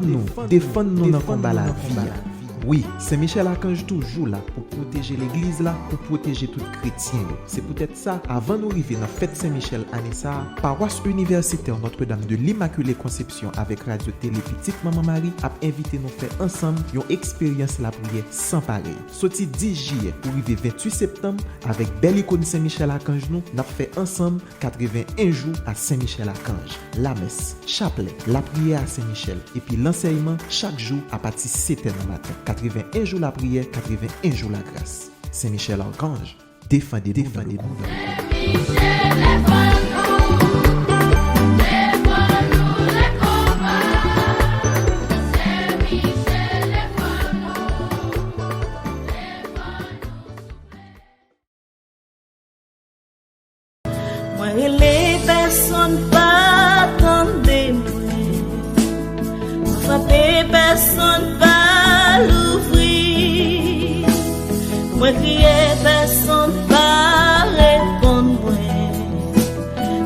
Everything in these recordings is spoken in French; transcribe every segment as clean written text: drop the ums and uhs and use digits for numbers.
nous, défendre-nous dans le combat la vie. Oui, Saint-Michel Archange toujours là pour protéger l'église là, pour protéger tout chrétien. C'est peut-être ça, avant nous arriver dans la fête Saint-Michel Anessa, paroisse universitaire Notre-Dame de l'Immaculée Conception avec Radio Télé Petite Maman Marie a invité nous faire ensemble une expérience la prière sans pareil. Sorti 10 juillet pour arriver 28 septembre avec belle icône Saint-Michel Archange nous, n'a fait ensemble 81 jours à Saint-Michel Archange. La messe, chapelet, la prière à Saint-Michel et puis l'enseignement chaque jour à partir de 7h du matin. 81 jours la prière, 81 jours la grâce. Saint-Michel Archange, défendez-nous. Moi et les personnes pas attendez moi frapper personne pas l'ouvrir moi crier personne pas répondre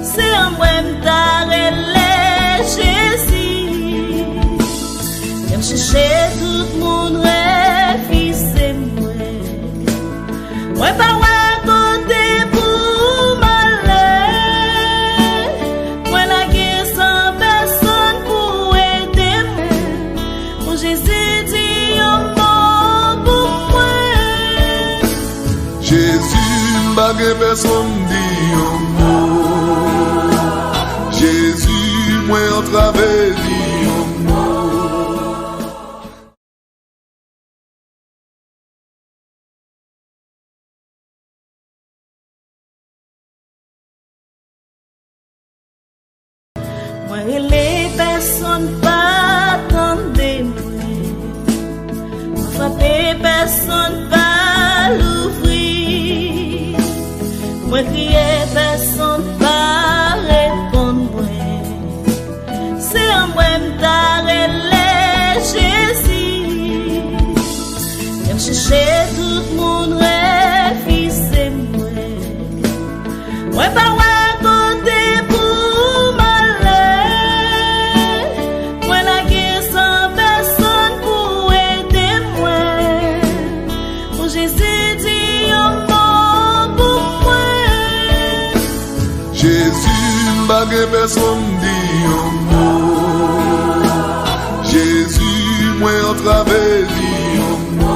c'est en moi m'tare les Jésus j'aime chercher tout le monde refusé moi pas Bagay personne dit un mot. Jésus, moi en travers dit un mot. Moi et les personnes pas attendez moi frapper personne pas l'ouvrir moi crier personne pas répondre c'est en moi m'tare les Jésus j'aime chercher tout le monde refusé moi pas Bagay personne dit un mot. Jésus, moi en travers dit un mot.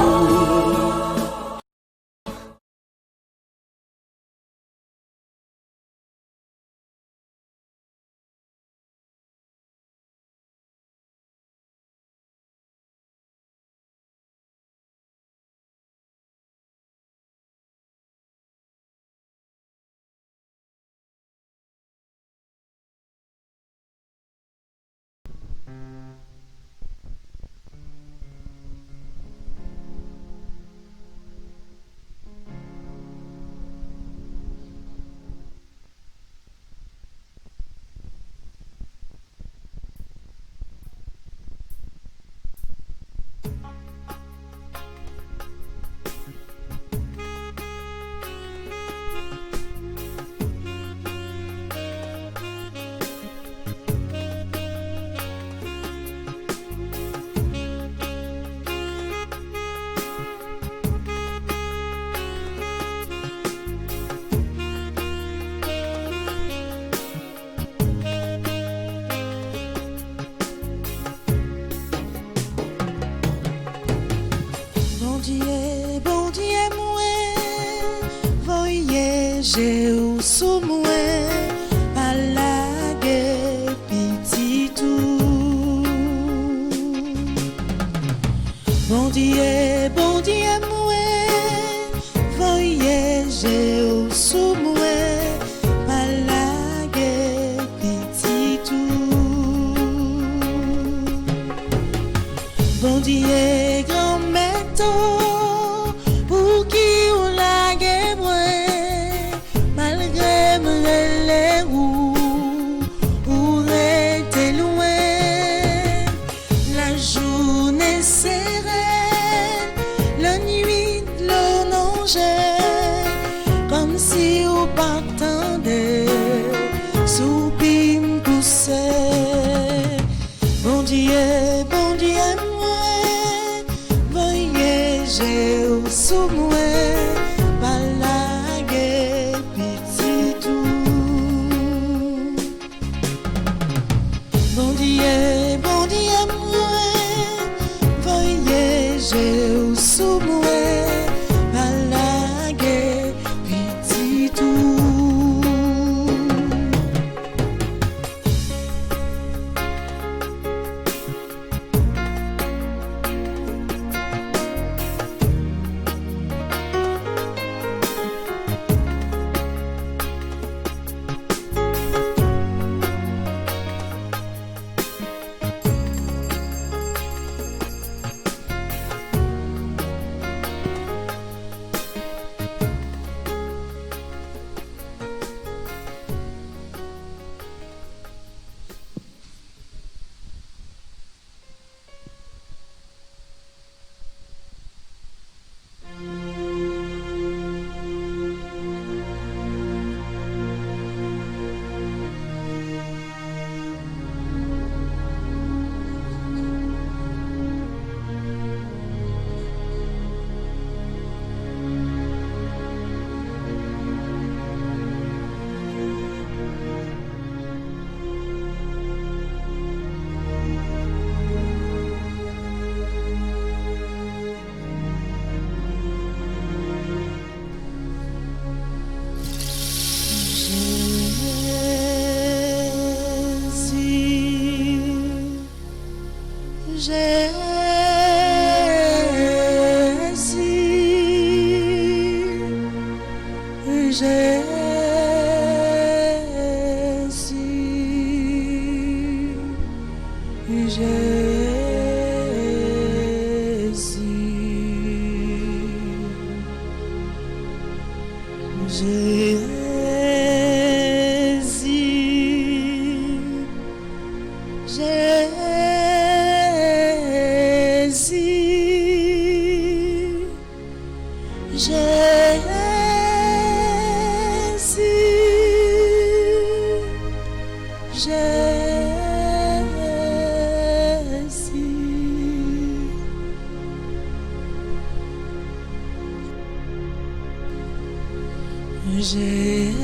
Bon Dieu, moi, voyez, j'ai au sous moi, à la guerre, petit tout. Bon Dieu, moi, voyez, j'ai au sous moi, à la guerre, petit tout. Bon Dieu, grand maître. Pour qui ou la guerre, malgré les roues, ou rester loin, la journée sereine, la nuit l'onnongée, comme si ou partant-de sous pim poussait. Bon Dieu, j'ai au sous moi, pas la guerre, petit tout. Bon Dieu, moi, voyez, j'ai au sous moi, pas la guerre, petit tout. Jésus,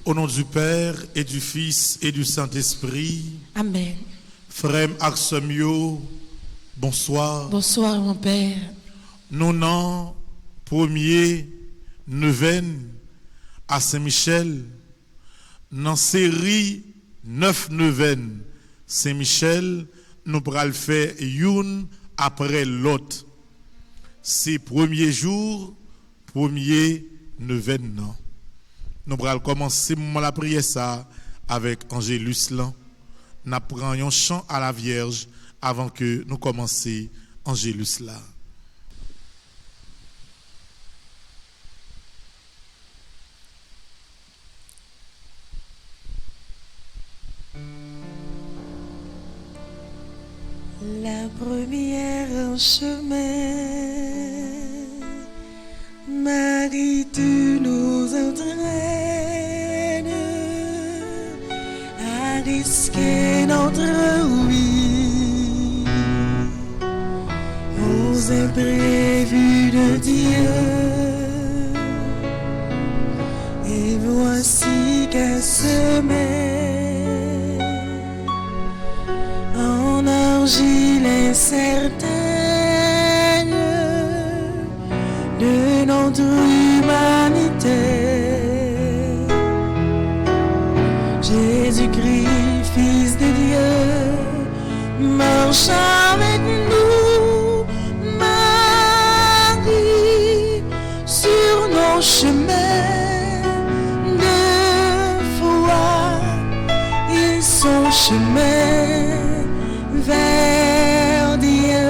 Au nom du Père et du Fils et du Saint-Esprit. Amen. Frère Axemio, bonsoir. Bonsoir mon Père. Nous n'en premier neuvaine à Saint-Michel, dans série 9 neuvaines Saint-Michel, nous pourrons faire une après l'autre. C'est premier jour, premier neuvaine. Non. Nous pourrons commencer la prière ça avec Angélus là. Nous prenons un chant à la Vierge avant que nous commencions Angélus là. La première en chemin, Marie, tu nous entraînes à risquer notre vie aux imprévus de Dieu. Et voici qu'elle se met en argile incertaine de notre humanité. Jésus-Christ, Fils de Dieu, marche avec nous, Marie, sur nos chemins de foi et son chemin vers Dieu,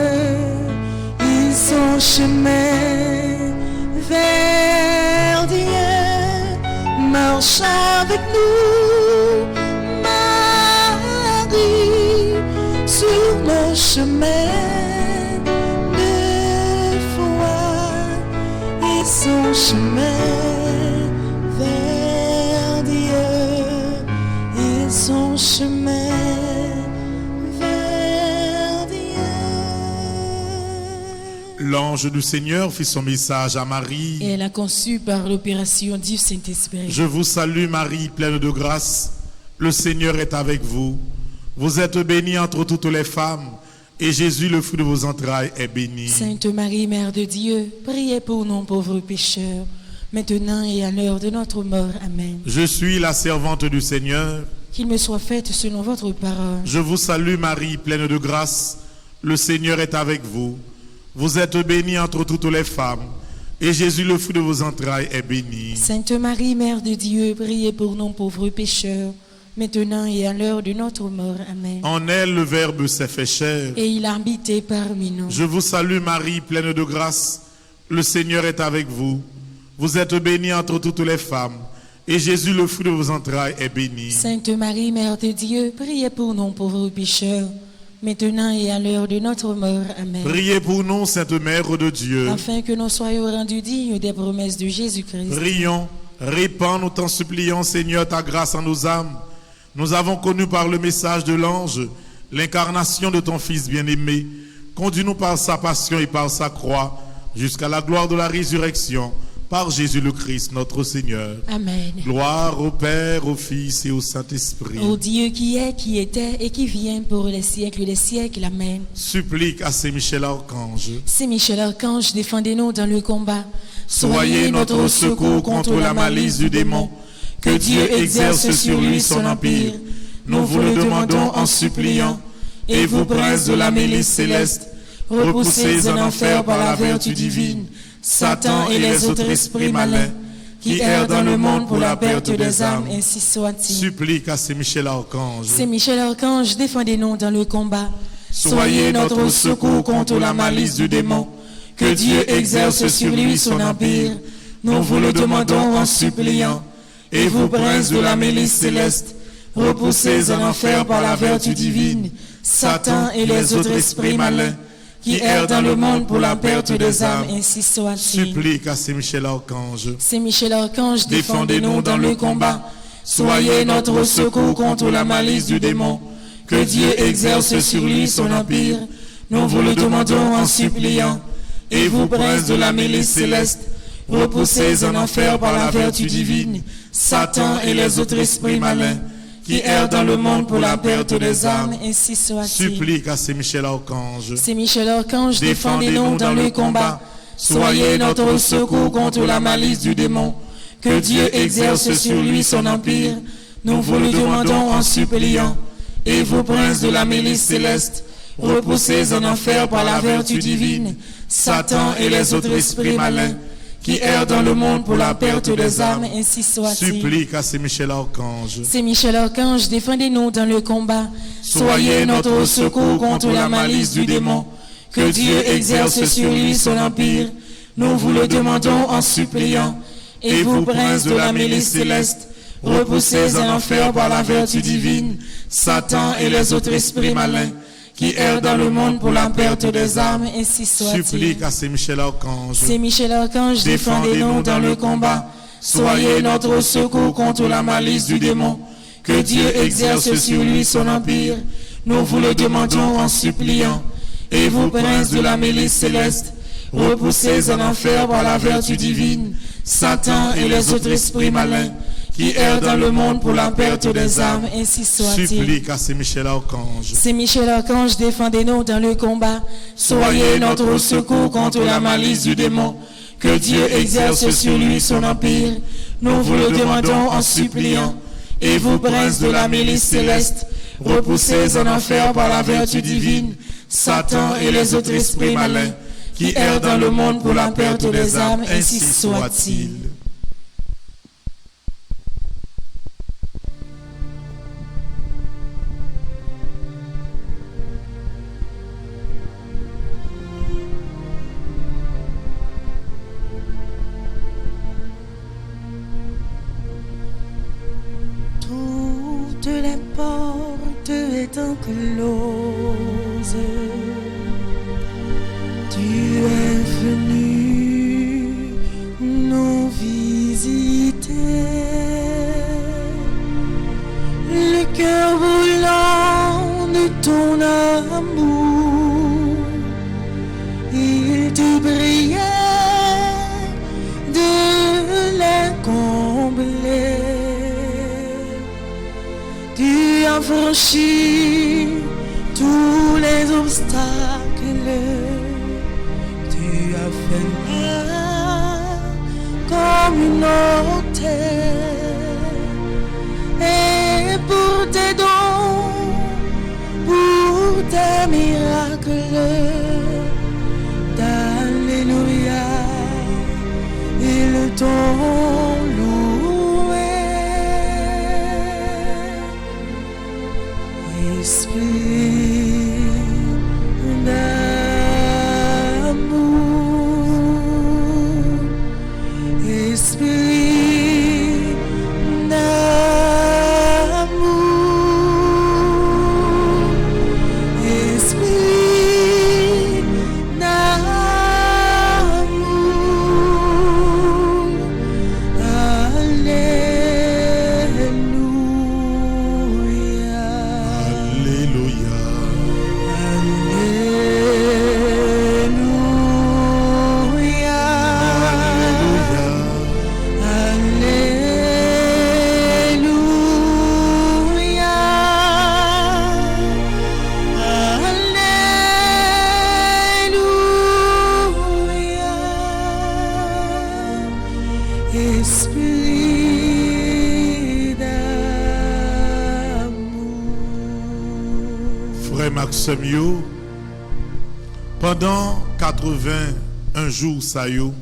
et son chemin vers Dieu, marche avec nous, Marie, sur nos chemins de foi, et son chemin vers Dieu, et son chemin. L'ange du Seigneur fit son message à Marie. Et elle a conçu par l'opération du Saint-Esprit. Je vous salue Marie, pleine de grâce. Le Seigneur est avec vous. Vous êtes bénie entre toutes les femmes, et Jésus, le fruit de vos entrailles, est béni. Sainte Marie, Mère de Dieu, priez pour nous pauvres pécheurs, maintenant et à l'heure de notre mort. Amen. Je suis la servante du Seigneur. Qu'il me soit fait selon votre parole. Je vous salue Marie, pleine de grâce. Le Seigneur est avec vous. Vous êtes bénie entre toutes les femmes, et Jésus, le fruit de vos entrailles, est béni. Sainte Marie, Mère de Dieu, priez pour nous pauvres pécheurs, maintenant et à l'heure de notre mort. Amen. En elle, le Verbe s'est fait chair. Et il a habité parmi nous. Je vous salue Marie, pleine de grâce. Le Seigneur est avec vous. Vous êtes bénie entre toutes les femmes, et Jésus, le fruit de vos entrailles, est béni. Sainte Marie, Mère de Dieu, priez pour nous pauvres pécheurs, maintenant et à l'heure de notre mort. Amen. Priez pour nous, Sainte Mère de Dieu. Afin que nous soyons rendus dignes des promesses de Jésus-Christ. Prions, répands, nous t'en supplions, Seigneur, ta grâce en nos âmes. Nous avons connu par le message de l'ange l'incarnation de ton Fils bien-aimé. Conduis-nous par sa passion et par sa croix jusqu'à la gloire de la résurrection. Par Jésus le Christ, notre Seigneur. Amen. Gloire au Père, au Fils et au Saint-Esprit. Ô Dieu qui est, qui était et qui vient pour les siècles des siècles. Amen. Supplique à Saint Michel Archange. Saint Michel Archange, défendez-nous dans le combat. Soyez notre secours contre la malice du démon. Que Dieu exerce sur lui son empire. Nous vous le demandons en suppliant. Et vous, princes de la milice céleste, repoussez en enfer par la vertu divine Satan et les autres esprits malins qui errent dans le monde pour la perte des âmes. Ainsi soit-il. Supplique à Saint Michel Archange. Saint Michel Archange, défendez-nous dans le combat. Soyez notre secours contre la malice du démon. Que Dieu exerce sur lui son empire. Nous vous le demandons en suppliant. Et vous, princes de la milice céleste, repoussez en enfer par la vertu divine Satan et les autres esprits malins qui errent dans le monde pour la perte des âmes. Ainsi soit-il. Supplique à Saint Michel Archange. Saint Michel Archange, défendez-nous dans le combat. Soyez notre secours contre la malice du démon. Que Dieu exerce sur lui son empire. Nous vous le demandons en suppliant. Et vous, princes de la milice céleste, repoussés en enfer par la vertu divine, Satan et les autres esprits malins qui errent dans le monde pour la perte des âmes, ainsi soit-il. Supplique à Saint-Michel Archange. Saint-Michel Archange, défendez-nous dans le combat. Soyez notre secours contre la malice du démon. Que Dieu exerce sur lui son empire. Nous vous le demandons en suppliant. Et vous, princes de la milice céleste, repoussés en enfer par la vertu divine, Satan et les autres esprits malins qui errent dans le monde pour la perte des âmes, ainsi soit-il. Supplique à Saint-Michel Archange. Saint-Michel Archange, défendez-nous dans le combat. Soyez notre secours contre la malice du démon. Que Dieu exerce sur lui son empire. Nous vous le demandons en suppliant. Et vous, princes de la milice céleste, repoussés en enfer par la vertu divine, Satan et les autres esprits malins qui errent dans le monde pour la perte des âmes, ainsi soit-il. Supplique à Saint-Michel Archange. Saint-Michel Archange, défendez-nous dans le combat. Soyez notre secours contre la malice du démon. Que Dieu exerce sur lui son empire. Nous vous le demandons en suppliant. Et vous, princes de la milice céleste, repoussés en enfer par la vertu divine, Satan et les autres esprits malins qui errent dans le monde pour la perte des âmes, ainsi soit-il. Supplique à Saint-Michel Archange. Saint-Michel Archange, défendez-nous dans le combat. Soyez notre secours contre la malice du démon. Que Dieu exerce sur lui son empire. Nous vous le demandons en suppliant. Et vous, princes de la milice céleste, repoussés en enfer par la vertu divine, Satan et les autres esprits malins qui errent dans le monde pour la perte des âmes, ainsi soit-il. Toutes les portes étant closes, tu es venu nous visiter. Le cœur brûlant de ton amour, il te priait de les combler. Tu as franchi tous les obstacles. Tu as fait là comme une hôtesse. Et pour tes dons, pour tes miracles, d'alléluia, ils t'ont loué. Esprit Pendant 81 jours, ça yo,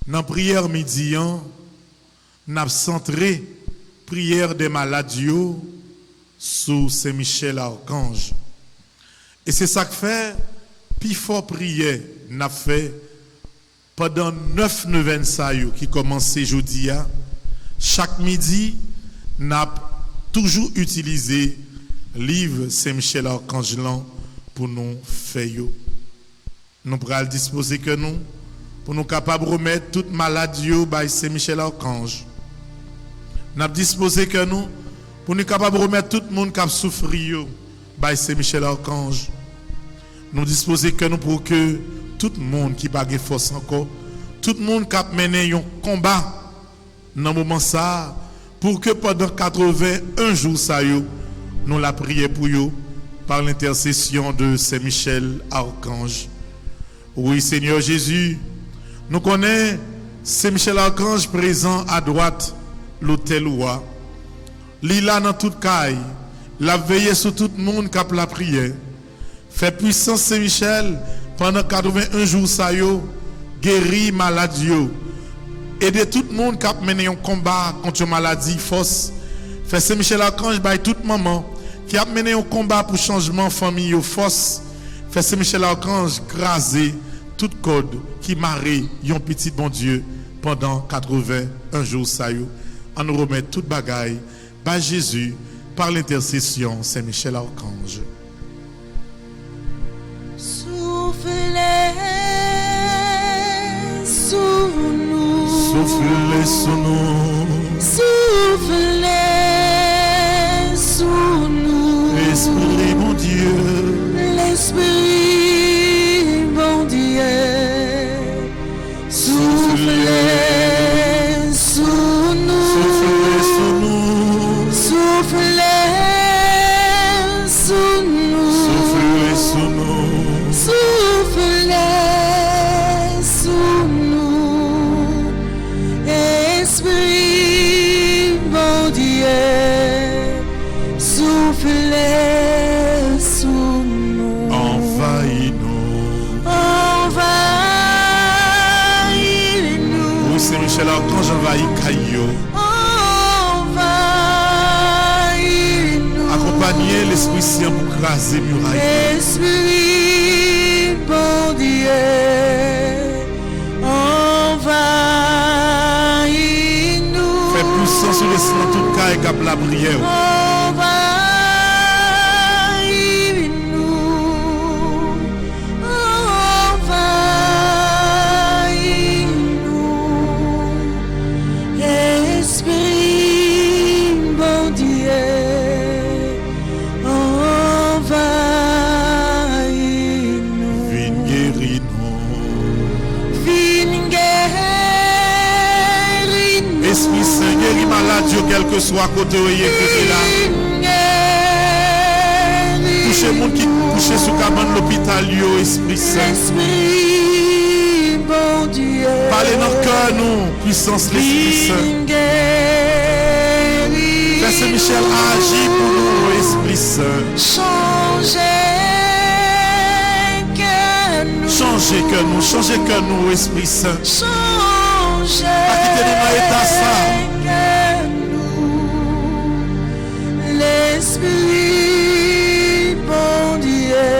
dans prière midi, n'a centré prière des malades sous Saint-Michel Archange. Et c'est ça que fait, puis fort prière, n'a fait pendant 9 neuvaines ça yo, qui commençait jeudi. Chaque midi, n'a toujours utilisé livre Saint-Michel Archange pour nous faire. Nous pourrons disposer que nous, pour nous capables de remettre toute maladie par Saint-Michel Archange. Nous avons disposé que nous, pour nous capables de remettre tout le monde qui a souffert par Saint-Michel Archange. Nous disposer que nous pour que tout le monde qui n'a pas de force encore, tout le monde qui a mené un combat dans le moment ça, pour que pendant 81 jours, ça yo, nous la prié pour eux par l'intercession de Saint-Michel Archange. Oui, Seigneur Jésus, nous connaissons Saint-Michel Archange présent à droite, l'hôtel roi. Lila dans toute caille, la veillé sur tout le monde qui a la prière. Fait puissance Saint-Michel pendant 81 jours, ça yo, guéri maladie. Aider tout le monde qui a mené un combat contre une maladie fausse. Fait Saint-Michel Archange by toute maman qui a mené un combat pour changement famille force. Fait Saint-Michel Archange craser toute code qui marie yon petit bon Dieu pendant 81 jours ça yo. On nous remet toute bagaille par Jésus par l'intercession Saint-Michel Archange. Soufflez sur nous. Soufflez sur nous. Soufflez sur nous. Esprit mon Dieu. L'Esprit bon Dieu. Soufflez sur nous. Soufflez sur nous. Soufflez sur nous. Soufflez sur nous. Soufflez sur nous, Esprit bon Dieu, soufflez sur nous. Envahis-nous. Envahis-nous. Oui, Saint-Michel Archange envahit Caillou. Envahis-nous. Accompagnez l'Esprit Saint pour craser muraille. Esprit bon Dieu, envahis-nous. Fais puissance sur les siens tout cas et cap la prière. Envahis-nous. Envahis-nous. Esprit bon Dieu, envahis-nous. Viens guéris-nous. Viens guéris-nous. Esprit Saint guéris malade, quel que soit côté où il est là. Touchez le monde qui couche sous cabane l'hôpital, Esprit Saint. Esprit bon Dieu. Parlez dans le cœur, nous, puissance l'Esprit Saint. Père Saint-Michel agit pour nous, Esprit Saint. Changez que nous. Changez que nous, Esprit Saint. Changez Quittez-nous dans l'état ça. que nous. L'Esprit bon Dieu.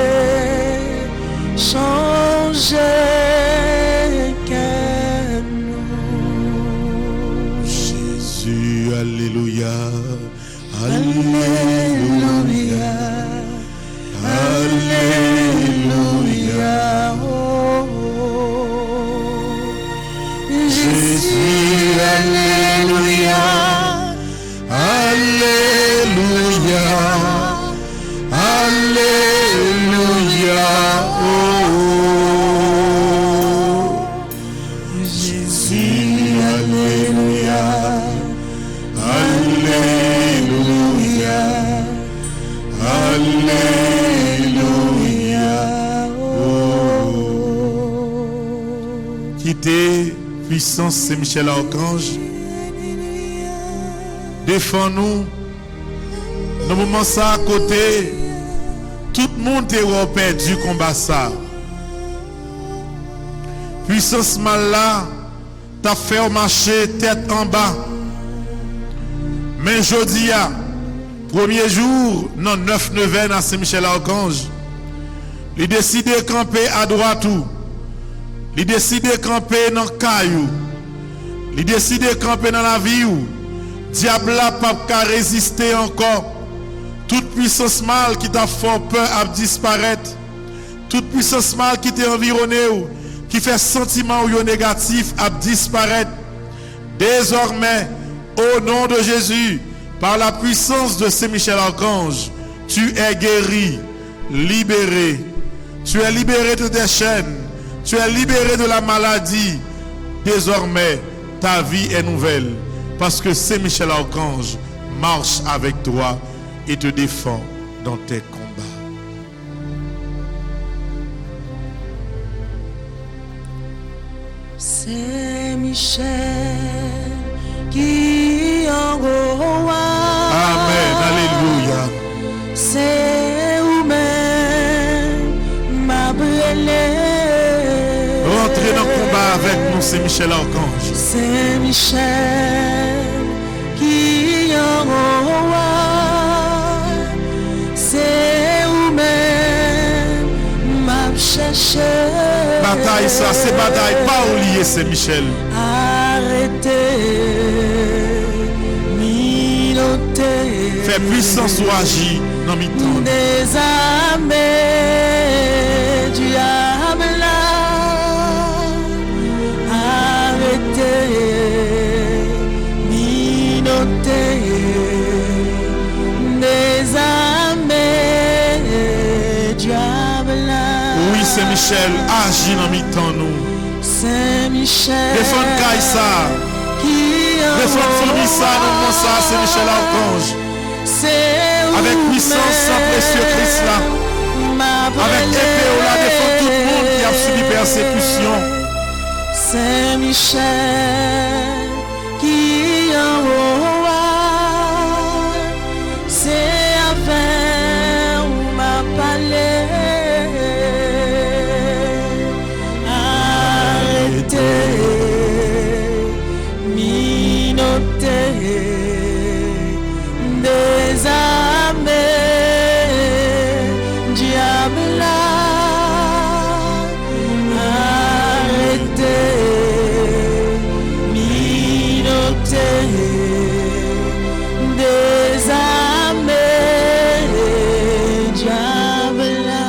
Changez que nous. Jésus, alléluia. Alléluia. Alléluia. Oh, Jésus, alléluia. Alléluia. Alléluia. Oh. Jésus, alléluia. Alléluia. Alléluia. Oh. Quittez puissance Saint-Michel Archange. Défends-nous. Dans le moment ça à côté, tout le monde est perdu combat ça. Puissance mal là, t'as fait marcher tête en bas. Mais jeudi, premier jour, non 9 neuvaine à Saint-Michel Archange, il décide de camper à droite ou. Il décide de camper dans le caillou. Il décide de camper dans la vie ou. Diable n'a pas qu'à résister encore. Toute puissance mal qui t'a fait peur à disparaître. Toute puissance mal qui t'a environné ou, qui fait sentiment ou négatif à disparaître. Désormais, au nom de Jésus, par la puissance de Saint-Michel Archange, tu es guéri, libéré. Tu es libéré de tes chaînes. Tu es libéré de la maladie. Désormais, ta vie est nouvelle parce que Saint Michel Archange marche avec toi et te défend dans tes combats. Saint Michel qui en roi. Amen, alléluia. C'est où-même ma brûlée. Rentrez dans le combat avec nous, Saint Michel Archange. Saint Michel qui en roi. C'est où-même ma cherché. Bataille ça, c'est bataille, pas oublier Saint Michel. Arrêtez, miloter. Fais puissance ou agir dans mes temps. Désarmer, diable là. Arrêtez, miloter. Désarmer, diable là. Oui, Saint Michel, agis dans mes temps nous. Saint Michel. Défendre Kaïsa. Défendre famille ça, non ça, Saint Michel Archange. Avec puissance sans précieux Christ là. Avec épée, on la défend tout le monde qui a subi persécution. Saint Michel qui en roi. C'est avec où m'a parlé. Arrêtez, minoter, désarmer, diable là. Arrêtez, minoter, désarmer, diable là.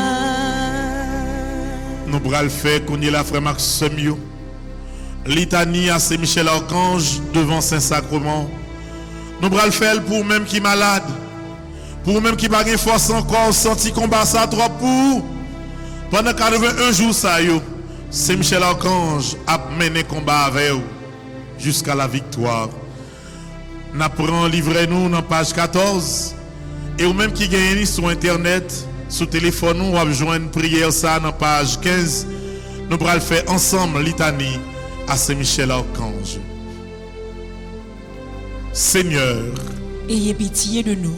Nous pourrons le faire, qu'on y est la frère Maxime yo. Litanie à Saint Michel Archange devant Saint-Sacrement. Nous pourrons le faire pour même qui est malade. Pour même qui n'a pas de force encore, senti combat ça trop pour. Pendant 81 jours ça yo, Saint Michel Archange a mené combat avec vous jusqu'à la victoire. Nous prenons livrez-nous dans page 14. Et ou même qui gagne sur internet, sur téléphone, nous avons besoin de prière ça dans page 15. Nous pourrons le faire ensemble, litanie à Saint Michel Archange. Seigneur, Ayez pitié de nous.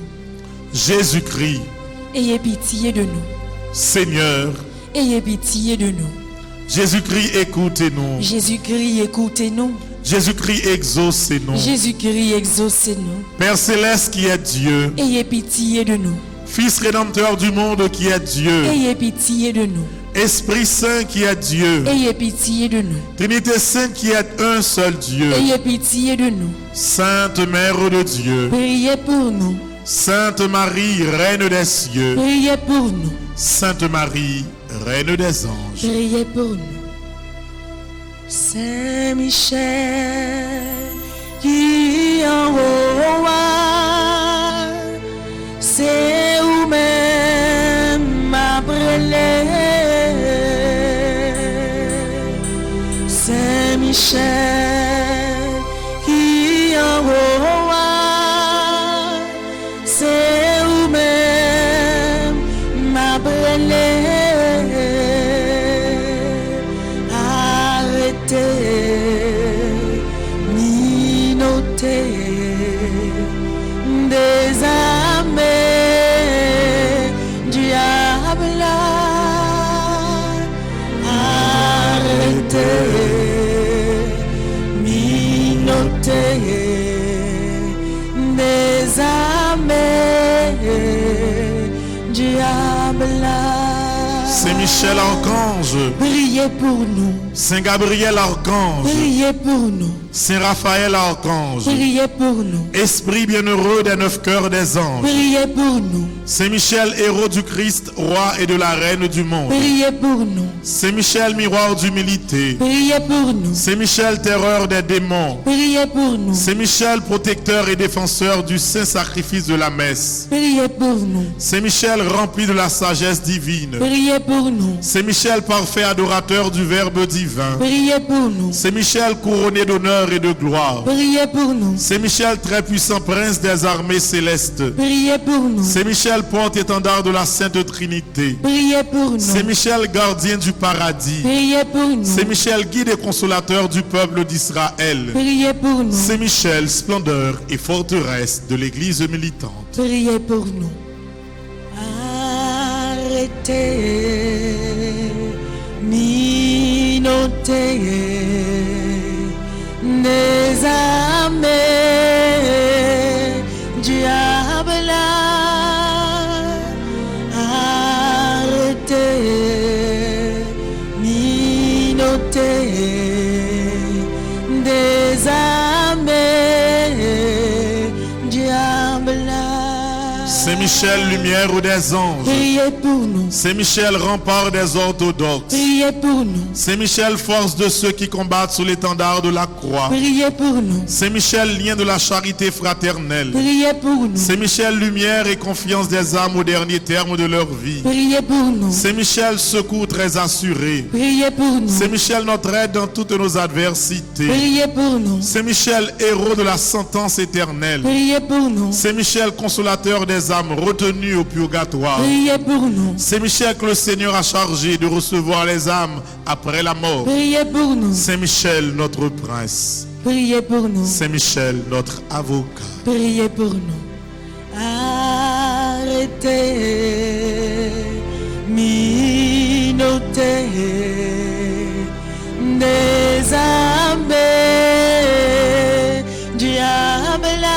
Jésus-Christ, Ayez pitié de nous. Seigneur, Ayez pitié de nous. Jésus-Christ, écoutez-nous. Jésus-Christ, écoutez-nous. Jésus-Christ, exaucez-nous. Jésus-Christ, exaucez-nous. Père céleste qui est Dieu, Ayez pitié de nous. Fils rédempteur du monde qui est Dieu, Ayez pitié de nous. Esprit Saint qui est Dieu, Ayez pitié de nous. Trinité Sainte qui est un seul Dieu, Ayez pitié de nous. Sainte Mère de Dieu, Priez pour nous. Sainte Marie, Reine des cieux, Priez pour nous. Sainte Marie, Reine des anges. Priez pour nous. Saint Michel qui en roi. C'est où-même ma brûlée. Saint Michel qui en roi. C'est où-même ma brûlée. Arrêtez, minoter, désarmer, diable là. Arrêtez, minoter, désarmer, diable là. Saint Michel Archange, Priez pour nous. Saint Gabriel Archange, Priez pour nous. Saint Raphaël Archange, Priez pour nous. Esprit bienheureux des 9 cœurs des anges, Priez pour nous. Saint Michel, héros du Christ, roi et de la reine du monde, Priez pour nous. Saint Michel, miroir d'humilité, Priez pour nous. Saint Michel, terreur des démons, Priez pour nous. Saint Michel, protecteur et défenseur du saint sacrifice de la messe, Priez pour nous. Saint Michel, rempli de la sagesse divine, Priez pour pour nous. Saint Michel, parfait adorateur du Verbe divin. Priez pour nous. Saint Michel, couronné d'honneur et de gloire. Priez pour nous. Saint Michel, très puissant prince des armées célestes. Priez pour nous. Saint Michel, porte-étendard de la Sainte Trinité. Priez pour nous. Saint Michel, gardien du paradis. Priez pour nous. Saint Michel, guide et consolateur du peuple d'Israël. Priez pour nous. Saint Michel, splendeur et forteresse de l'Église militante. Priez pour nous. Arrêtez, minotez, désarmez, diable là. Arrêtez, minotez, désarmez, diable là. Saint Michel, lumière des anges. Priez pour nous. Saint Michel, rempart des orthodoxes. Priez pour nous. Saint Michel, force de ceux qui combattent sous l'étendard de la croix. Priez pour nous. Saint Michel, lien de la charité fraternelle. Priez pour nous. Saint Michel, lumière et confiance des âmes au dernier terme de leur vie. Priez pour nous. Saint Michel, secours très assuré. Priez pour nous. Saint Michel, notre aide dans toutes nos adversités. Priez pour nous. Saint Michel, héros de la sentence éternelle. Priez pour nous. Saint Michel, consolateur des âmes retenues au purgatoire. Priez pour nous. Saint Michel, que le Seigneur a chargé de recevoir les âmes après la mort. Priez pour nous. Saint Michel, notre prince. Priez pour nous. Saint Michel, notre avocat. Priez pour nous. Arrêtez, minotez, désarmez, diable là.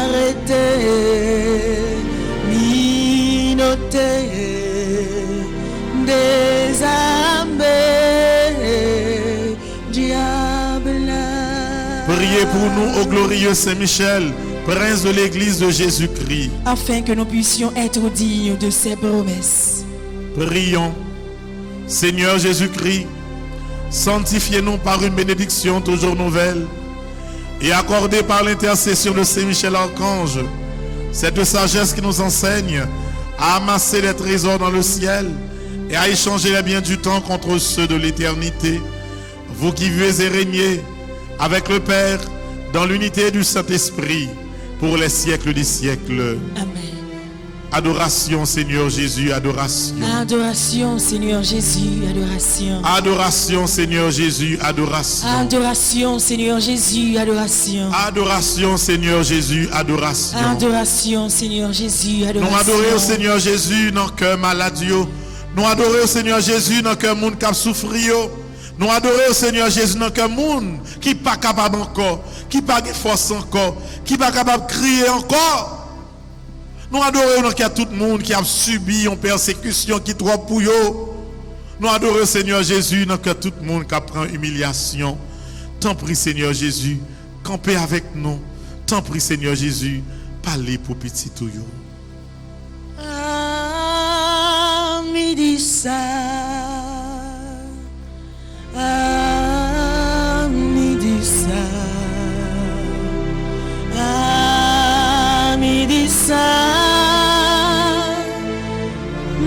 Arrêtez, minotez, désarmez, diable là. Priez pour nous, ô glorieux Saint Michel, prince de l'Église de Jésus-Christ. Afin que nous puissions être dignes de ses promesses. Prions. Seigneur Jésus-Christ, sanctifiez-nous par une bénédiction toujours nouvelle et accordez par l'intercession de Saint Michel Archange cette sagesse qui nous enseigne à amasser les trésors dans le ciel et à échanger les biens du temps contre ceux de l'éternité. Vous qui vivez et régnez avec le Père dans l'unité du Saint-Esprit pour les siècles des siècles. Amen. Adoration Seigneur Jésus, adoration. Adoration Seigneur Jésus, adoration. Adoration Seigneur Jésus, adoration. Adoration Seigneur Jésus, adoration. Adoration Seigneur Jésus, adoration. Adoration Seigneur Jésus, adoration. Nous adorons au Seigneur Jésus dans le cœur malade. Nous adorons au Seigneur Jésus dans le cœur monde qui a souffert. Nous adorons au Seigneur Jésus dans le cœur monde qui n'est pas capable encore, qui n'a pas de force encore, qui n'est pas capable de crier encore. Nous adorons dans tout le monde qui a subi une persécution qui est trop pour eux. Nous adorons Seigneur Jésus dans tout le monde qui a pris humiliation. T'en prie Seigneur Jésus, campez avec nous. T'en prie Seigneur Jésus, parlez pour petit tout yo. Ah, midi ça. Ah, midi ça. Ah, midi ça.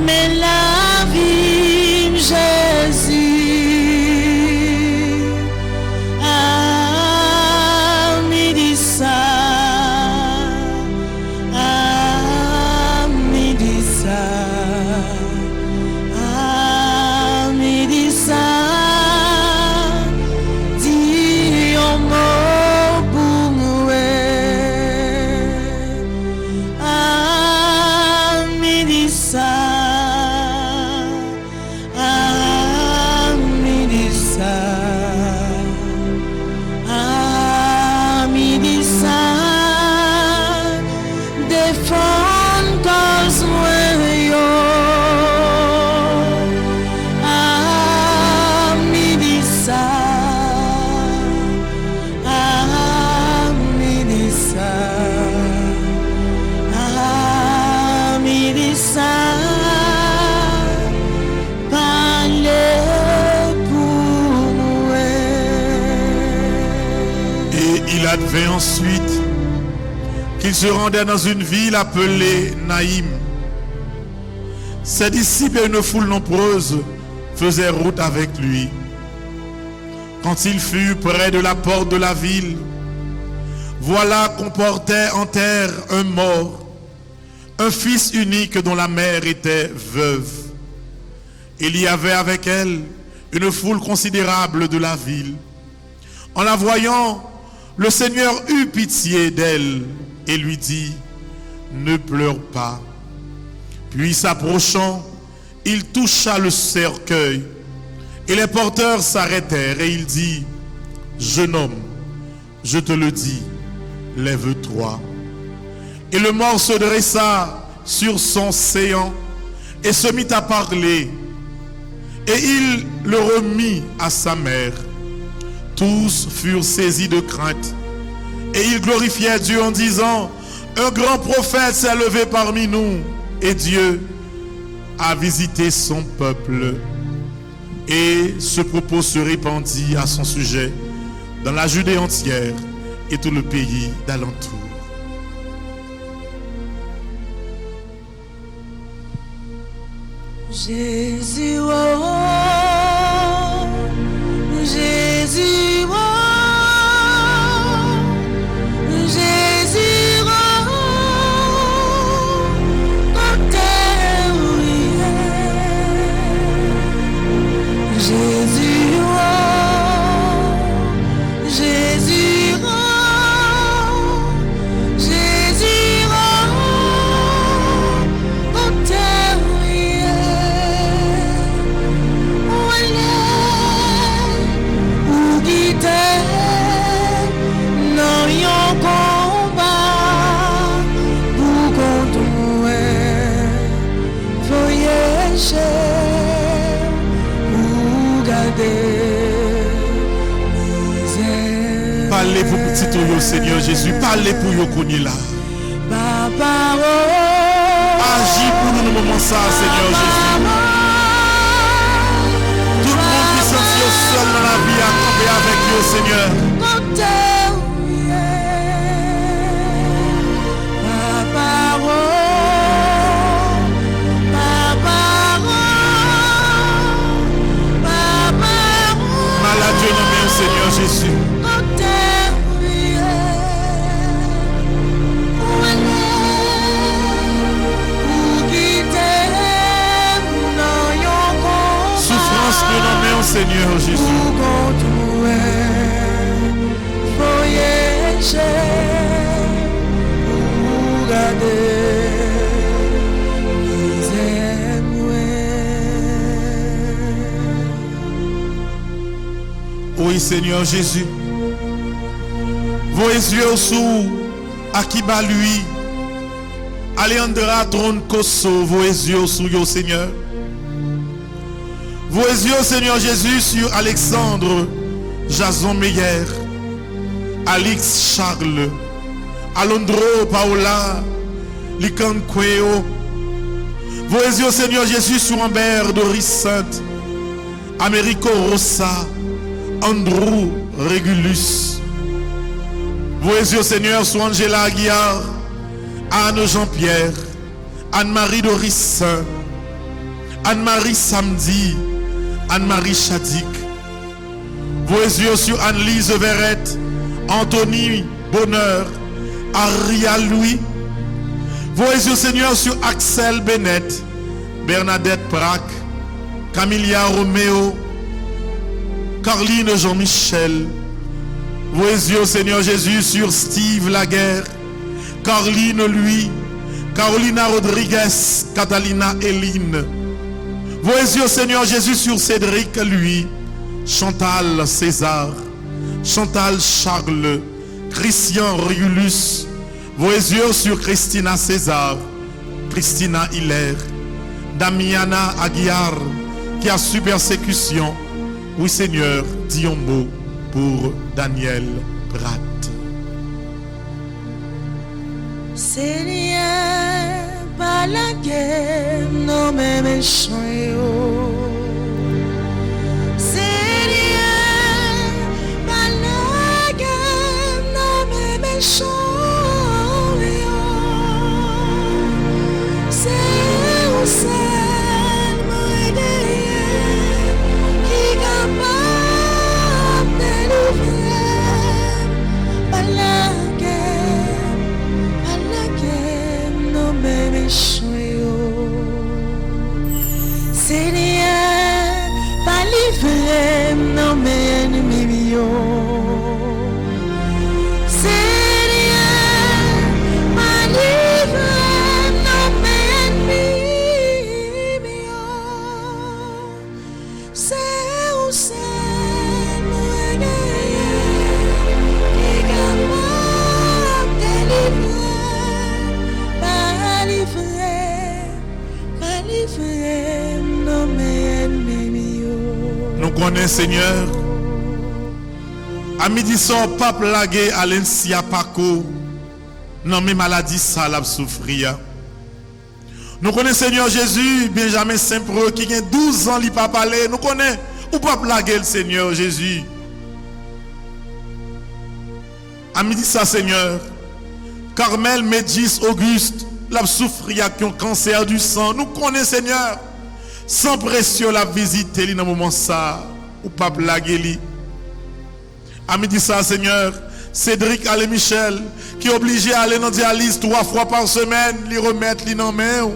Mais la vie, Jésus, à midi ça, à midi ça, à midi ça, dis un mot pour moi, à midi ça. Il advint ensuite qu'il se rendait dans une ville appelée Naïm, Ses disciples et une foule nombreuse faisaient route avec lui. Quand il fut près de la porte de la ville, voilà qu'on portait en terre un mort, un fils unique dont la mère était veuve. Il y avait avec elle une foule considérable de la ville. En la voyant, le Seigneur eut pitié d'elle et lui dit, ne pleure pas. Puis s'approchant, il toucha le cercueil et les porteurs s'arrêtèrent et il dit, jeune homme, je te le dis, lève-toi. Et le mort se dressa sur son séant et se mit à parler. Et il le remit à sa mère. Tous furent saisis de crainte. Et ils glorifiaient Dieu en disant, un grand prophète s'est levé parmi nous. Et Dieu a visité son peuple. Et ce propos se répandit à son sujet dans la Judée entière et tout le pays d'alentour. Jésus, oh, Jésus, oh, Jésus, oh, quand t'es Jésus, oh, Jésus, oh, Jésus, oh, quand t'es Parlez pour petit tout, Seigneur Jésus. Parlez pour yo koni là. Agis pour nous dans le moment ça, Seigneur Jésus. Tout le monde qui se sent seul dans la vie à camper avec vous, Seigneur. Maladie dans le Seigneur Jésus. Seigneur Jésus. Oui, Seigneur Jésus. Vos yeux sous Akiba lui. Alejandra Troncoso, vos yeux sous yo, Seigneur. Vos yeux, Seigneur Jésus, sur Alexandre, Jason Meyer, Alix Charles, Alondro Paola, Lican Queo. Vos yeux, Seigneur Jésus, sur Amber Doris Sainte, Américo Rossa, Andrew Regulus. Vos yeux, Seigneur, sur Angela Aguiar, Anne Jean-Pierre, Anne-Marie Doris Saint, Anne-Marie Samedi, Anne-Marie Chadik. Vos yeux sur Anne-Lise Verrette, Anthony Bonheur, Aria Louis. Vos yeux, Seigneur, sur Axel Bennett, Bernadette Prac, Camilia Roméo, Carline Jean-Michel. Vos yeux, Seigneur Jésus, sur Steve Laguerre, Carline lui, Carolina Rodriguez, Catalina Eline. Vos yeux, Seigneur Jésus, sur Cédric lui, Chantal César, Chantal Charles, Christian Régulus. Vos yeux sur Christina César, Christina Hiller, Damiana Aguiar, qui a su persécution. Oui, Seigneur, dis un mot pour Daniel Prat. Seigneur, pas la guerre, non mais méchant. Seigneur, pas la guerre, non mais méchant. C'est où c'est? connaissons, Seigneur. À midi, son pape lagué à l'ensia Paco. Non, mais maladie, ça l'a souffrir. Nous connaissons, Seigneur Jésus, Benjamin Saint-Preux, qui a 12 ans, il n'a pas parlé. Nous connaissons, ou pas laguer le Seigneur Jésus. À midi, ça, Seigneur. Carmel Médis Auguste, l'a souffrir avec un cancer du sang. Nous connaissons, Seigneur. Sans pression, la visiter dans le moment ça, ou pas laguer. À midi, ça, Seigneur. Cédric Alain Michel, qui est obligé à aller dans la dialyse 3 fois par semaine, lui remettre dans la main.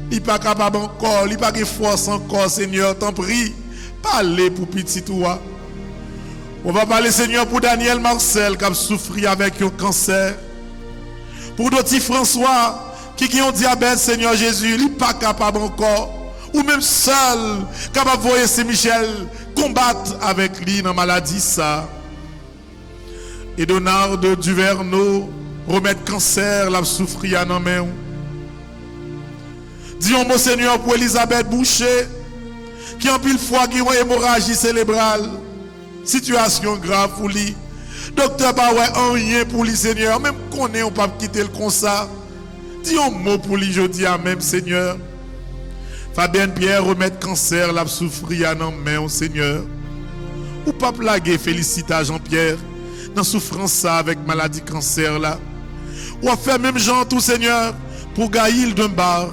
Il n'est pas capable encore, il n'a pas de force encore, Seigneur. T'en prie, parlez pour petit toi. On va parler, Seigneur, pour Daniel Marcel, qui a souffert avec un cancer. Pour Doti François, qui a un diabète, Seigneur Jésus, il n'est pas capable encore. Ou même seul, capable de voir Saint-Michel combattre avec lui dans la maladie, ça. Et Donald Duverneau remettre cancer, la souffrir dans main. Disons mon Seigneur pour Elisabeth Boucher, qui en pile fois qui a une hémorragie cérébrale, situation grave pour lui. Docteur pas ouais rien pour lui, Seigneur, même qu'on est on pas quitter le comme ça. Dis un mot pour lui, je dis à même Seigneur. Fabienne Pierre remettre cancer, la souffrir dans main, Seigneur. Ou pas plaguer, félicite à Jean-Pierre. Dans souffrance ça avec maladie cancer là. Ou à faire même genre tout Seigneur pour Gaïl Dunbar,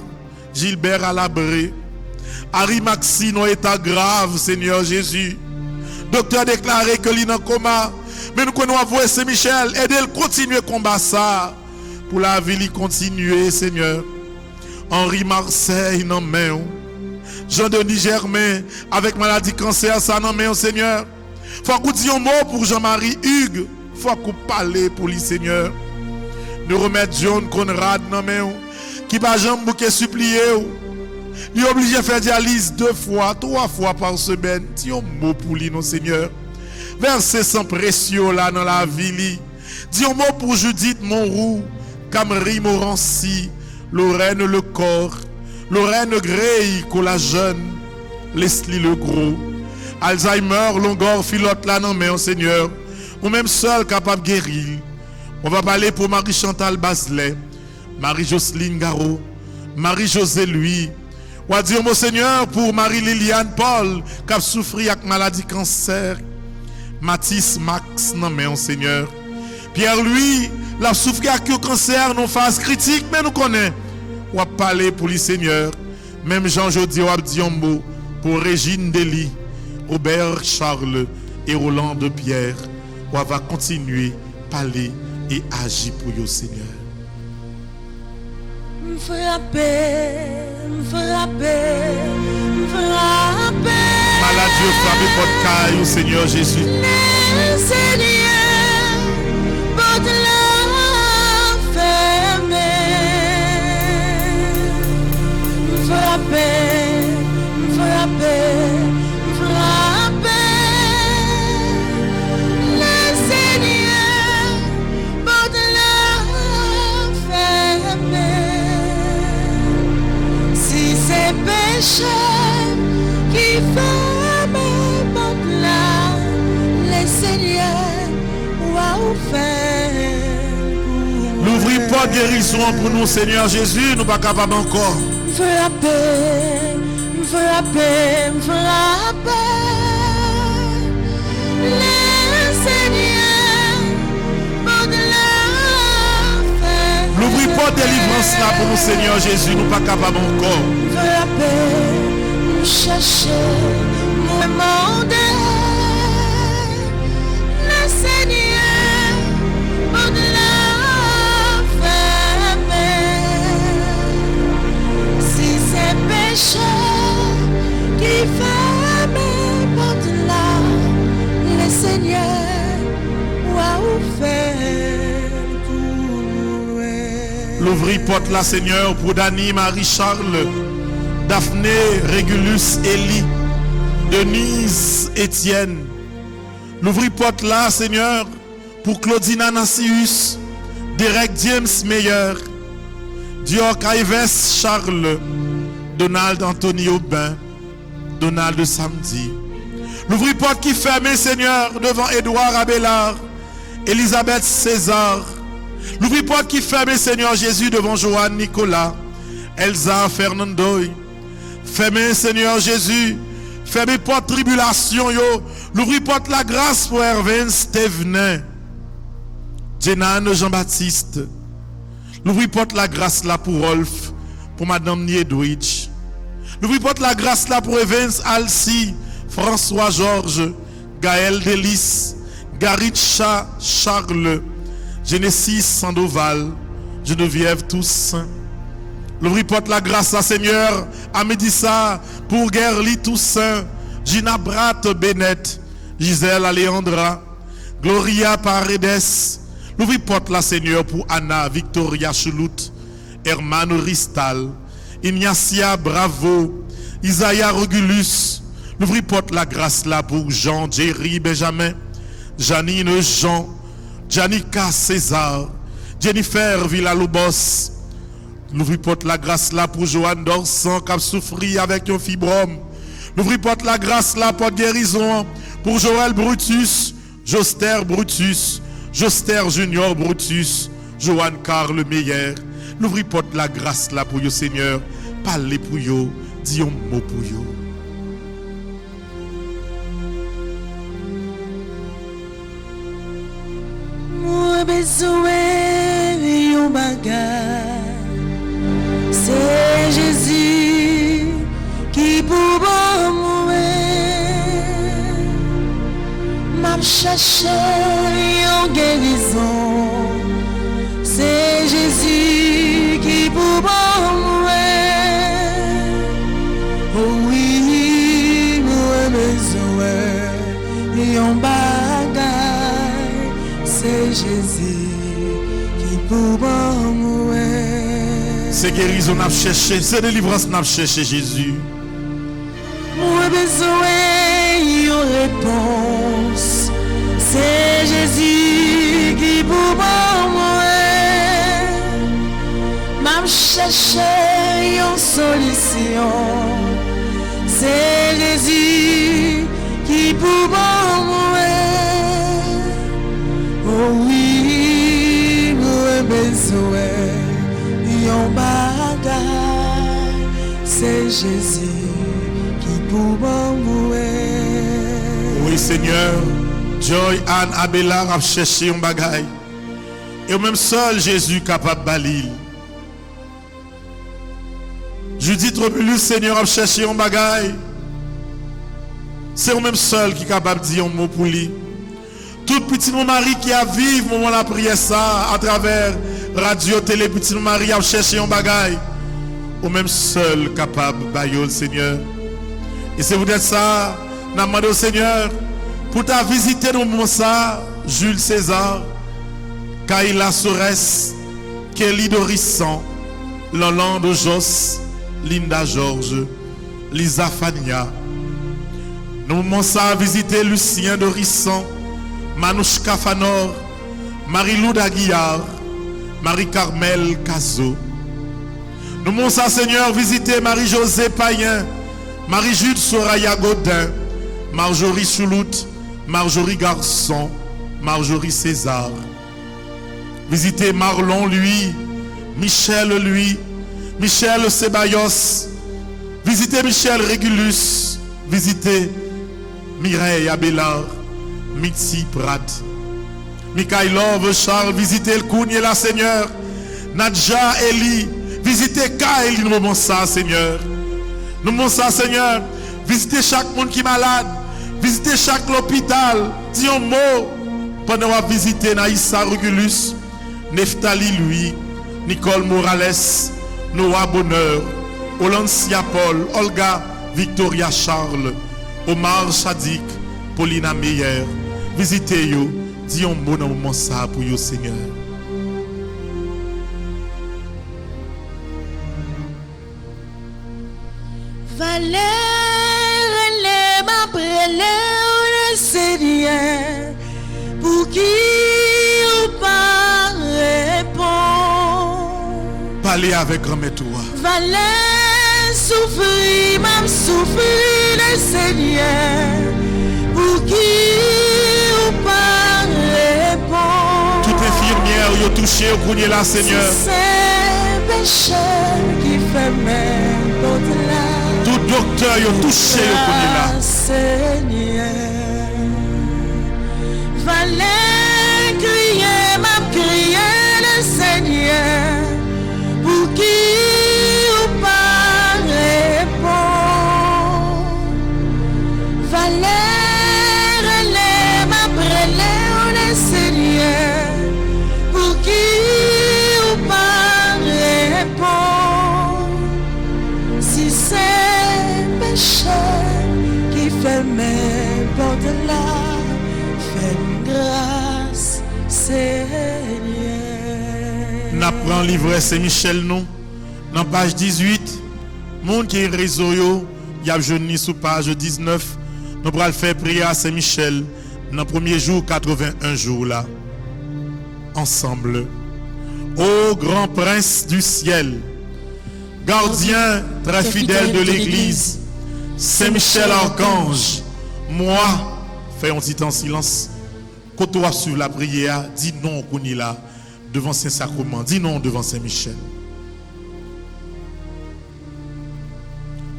Gilbert Alabré, Harry Maxine en état grave Seigneur Jésus. Docteur déclaré que il est en coma, mais nous connaissons voir Saint-Michel, aidez-le continuer combat ça pour la vie continuer Seigneur. Henri Marseille non main. Jean-Denis Germain avec maladie cancer ça non main Seigneur. Faut qu'on dise un mot pour Jean-Marie Hugues. Faut qu'on parle pour lui, Seigneur. Nous remettre John Conrad dans main qui va jamais bouquet supplier. Il est obligé de faire dialyse 2 fois, 3 fois par semaine. Dis un mot pour lui, non, Seigneur. Verset sans pression là dans la vie. Dis un mot pour Judith Monroux, Camry Morancy, Lorraine Lecor, Lorraine Grey, Collagène, Leslie Legros. Alzheimer, Longor, Philote là non mais Seigneur, ou même seul capable de guérir. On va parler pour Marie-Chantal Baselet, Marie-Jocelyne Garot, Marie-José Louis. On va dire mon Seigneur pour Marie-Liliane Paul qui a souffert avec maladie cancer. Mathis Max non mais Seigneur. Pierre-Louis, l'a souffert avec un cancer non phase critique mais nous connaissons. On va parler pour lui Seigneur. Même Jean Jodi on va dire un mot pour Régine Dely. Robert Charles et Roland de Pierre, on va continuer à parler et agir pour le Seigneur. Maladie frappé votre caille, Seigneur Jésus. Le Seigneur, porte la fermée. Frapper. Péché qui fait mes portes là, le Seigneur va faire. L'ouvrir pas de guérison pour nous, Seigneur Jésus, nous pas capables encore. Frapper. Le Seigneur porte la faire. L'ouvrir pas de délivrance là pour nous, Seigneur Jésus, nous pas capables encore. Frapper, chercher, me demander. Le Seigneur au-delà fermé. Si c'est péché qui ferme au-delà, le Seigneur va faire tout. L'ouvrir porte là, Seigneur, pour Dany Marie Charles, Daphné Régulus Elie, Denise Étienne. L'ouvrir porte là, Seigneur, pour Claudina Nassius, Derek James Meyer, Dior Ives Charles, Donald Anthony Aubin, Donald Samedi. L'ouvrir porte qui fermait, Seigneur, devant Édouard Abélard, Elisabeth César. L'ouvrir porte qui fermait, Seigneur Jésus, devant Joanne Nicolas, Elsa Fernando. Fermez, Seigneur Jésus, fermez porte tribulation, yo. L'ouvrir porte la grâce pour Hervé Stévenin, Jenan Jean-Baptiste. L'ouvrir porte la grâce là pour Rolf, pour Madame Niedwich. L'ouvrir porte la grâce là pour Evans Alcy, François Georges, Gaël Delis, Garitcha Charles, Genesis Sandoval, Geneviève Toussaint. L'ouvrir porte la grâce à Seigneur, à Médissa, pour Gerly Toussaint, Gina Brat Bennett, Gisèle Aléandra, Gloria Paredes. L'ouvrir porte la Seigneur pour Anna Victoria Choulout, Herman Ristal, Ignacia Bravo, Isaiah Regulus. L'ouvrir porte la grâce là pour Jean Jerry Benjamin, Janine Jean, Janica César, Jennifer Villalobos. L'ouvrir porte la grâce là pour Joanne Dorsan qui a souffert avec un fibrome. L'ouvrir porte la grâce là pour guérison pour Joël Brutus, Joster Brutus, Joster Junior Brutus, Joanne Carl Meyer. L'ouvrir porte la grâce là pour yo Seigneur. Parlez pour yo, dis un mot pour yo. Moi besoin yon bagay, c'est Jésus qui pour moi. M'a cherché yon guérison, c'est Jésus qui pour moi. Oh oui, moi besoin yon bagay, c'est Jésus qui pour moi. C'est guérison n'a cherché, c'est délivrance n'a cherché Jésus. Moi besoin une réponse, c'est Jésus qui pour moi. M'a cherché une solution, c'est Jésus qui pour moi. Oh oui, moi besoin yon bagay, c'est Jésus qui pour moi. Oui Seigneur, Joy Anne Abélard a cherché un bagay. Et même seul Jésus capable de balil. Judith Romulus, Seigneur, a cherché un bagay. C'est au même seul qui est capable de dire un mot pour lui. Tout petit mon mari qui a vécu le moment de la prière ça à travers radio, télé, petit mon mari a cherché un bagay. Au même seul capable de bailler le Seigneur. Et c'est peut-être ça, nous demandons au Seigneur pour ta visiter dans le moment ça, Jules César, Kaila Sores, Kelly Dorissan, Lolande Jos, Linda Georges, Lisa Fania. Nous demandons ça visiter Lucien Dorissan, Manouchka Fanor, Marie-Lou Daguillard, Marie-Carmel Cazo. Nous demandons ça, Seigneur, visiter Marie-Josée Payen, Marie-Jude Soraya Godin, Marjorie Choulout, Marjorie Garçon, Marjorie César. Visiter Marlon, lui, Michel, lui, Michel Ceballos. Visiter Michel Régulus. Visiter Mireille Abélard, Mitzi Prat. Mikaï Love Charles, visiter le Kounier la Seigneur. Nadja Eli, visiter Kaeli, nous moment ça, Seigneur. Nous moment ça, Seigneur. Visiter chaque monde qui est malade. Visiter chaque hôpital. Dis un mot. Pendant qu'on visiter Naïssa Régulus, Neftali lui, Nicole Morales, Noah Bonheur, Olancia Paul, Olga Victoria Charles, Omar Chadik, Paulina Meyer. Visitez-yo, dis un mot dans le moment ça pour yo, Seigneur. Valère, les le Seigneur, pour qui ou pas répond. Parlez avec grand-mère toi. Valère, souffrir, même souffrir le Seigneur, pour qui ou pas répond. Toute infirmière yo touché au cournier là, Seigneur. C'est péché qui fait même au-delà. Tout docteur yo touché au cournier là. Seigneur, fallait crier, m'a crié le Seigneur, pour qui ou pas répond. Fallait relais, m'a brûlé le Seigneur, pour qui ou pas répond. Si c'est péché qui fait mes portes là, fais grâce, Seigneur. N'apprend livret Saint-Michel nous dans page 18. Monde qui est réseau yo, y a jeune sous page 19. Nous allons faire prière à Saint-Michel dans le premier jour 81 jours là. Ensemble. Ô grand prince du ciel, gardien très fidèle de l'église, Saint-Michel archange, moi, fais un petit temps silence. Quand tu vas suivre la prière, dis non qu'on est là devant Saint-Sacrement, dis non devant Saint-Michel.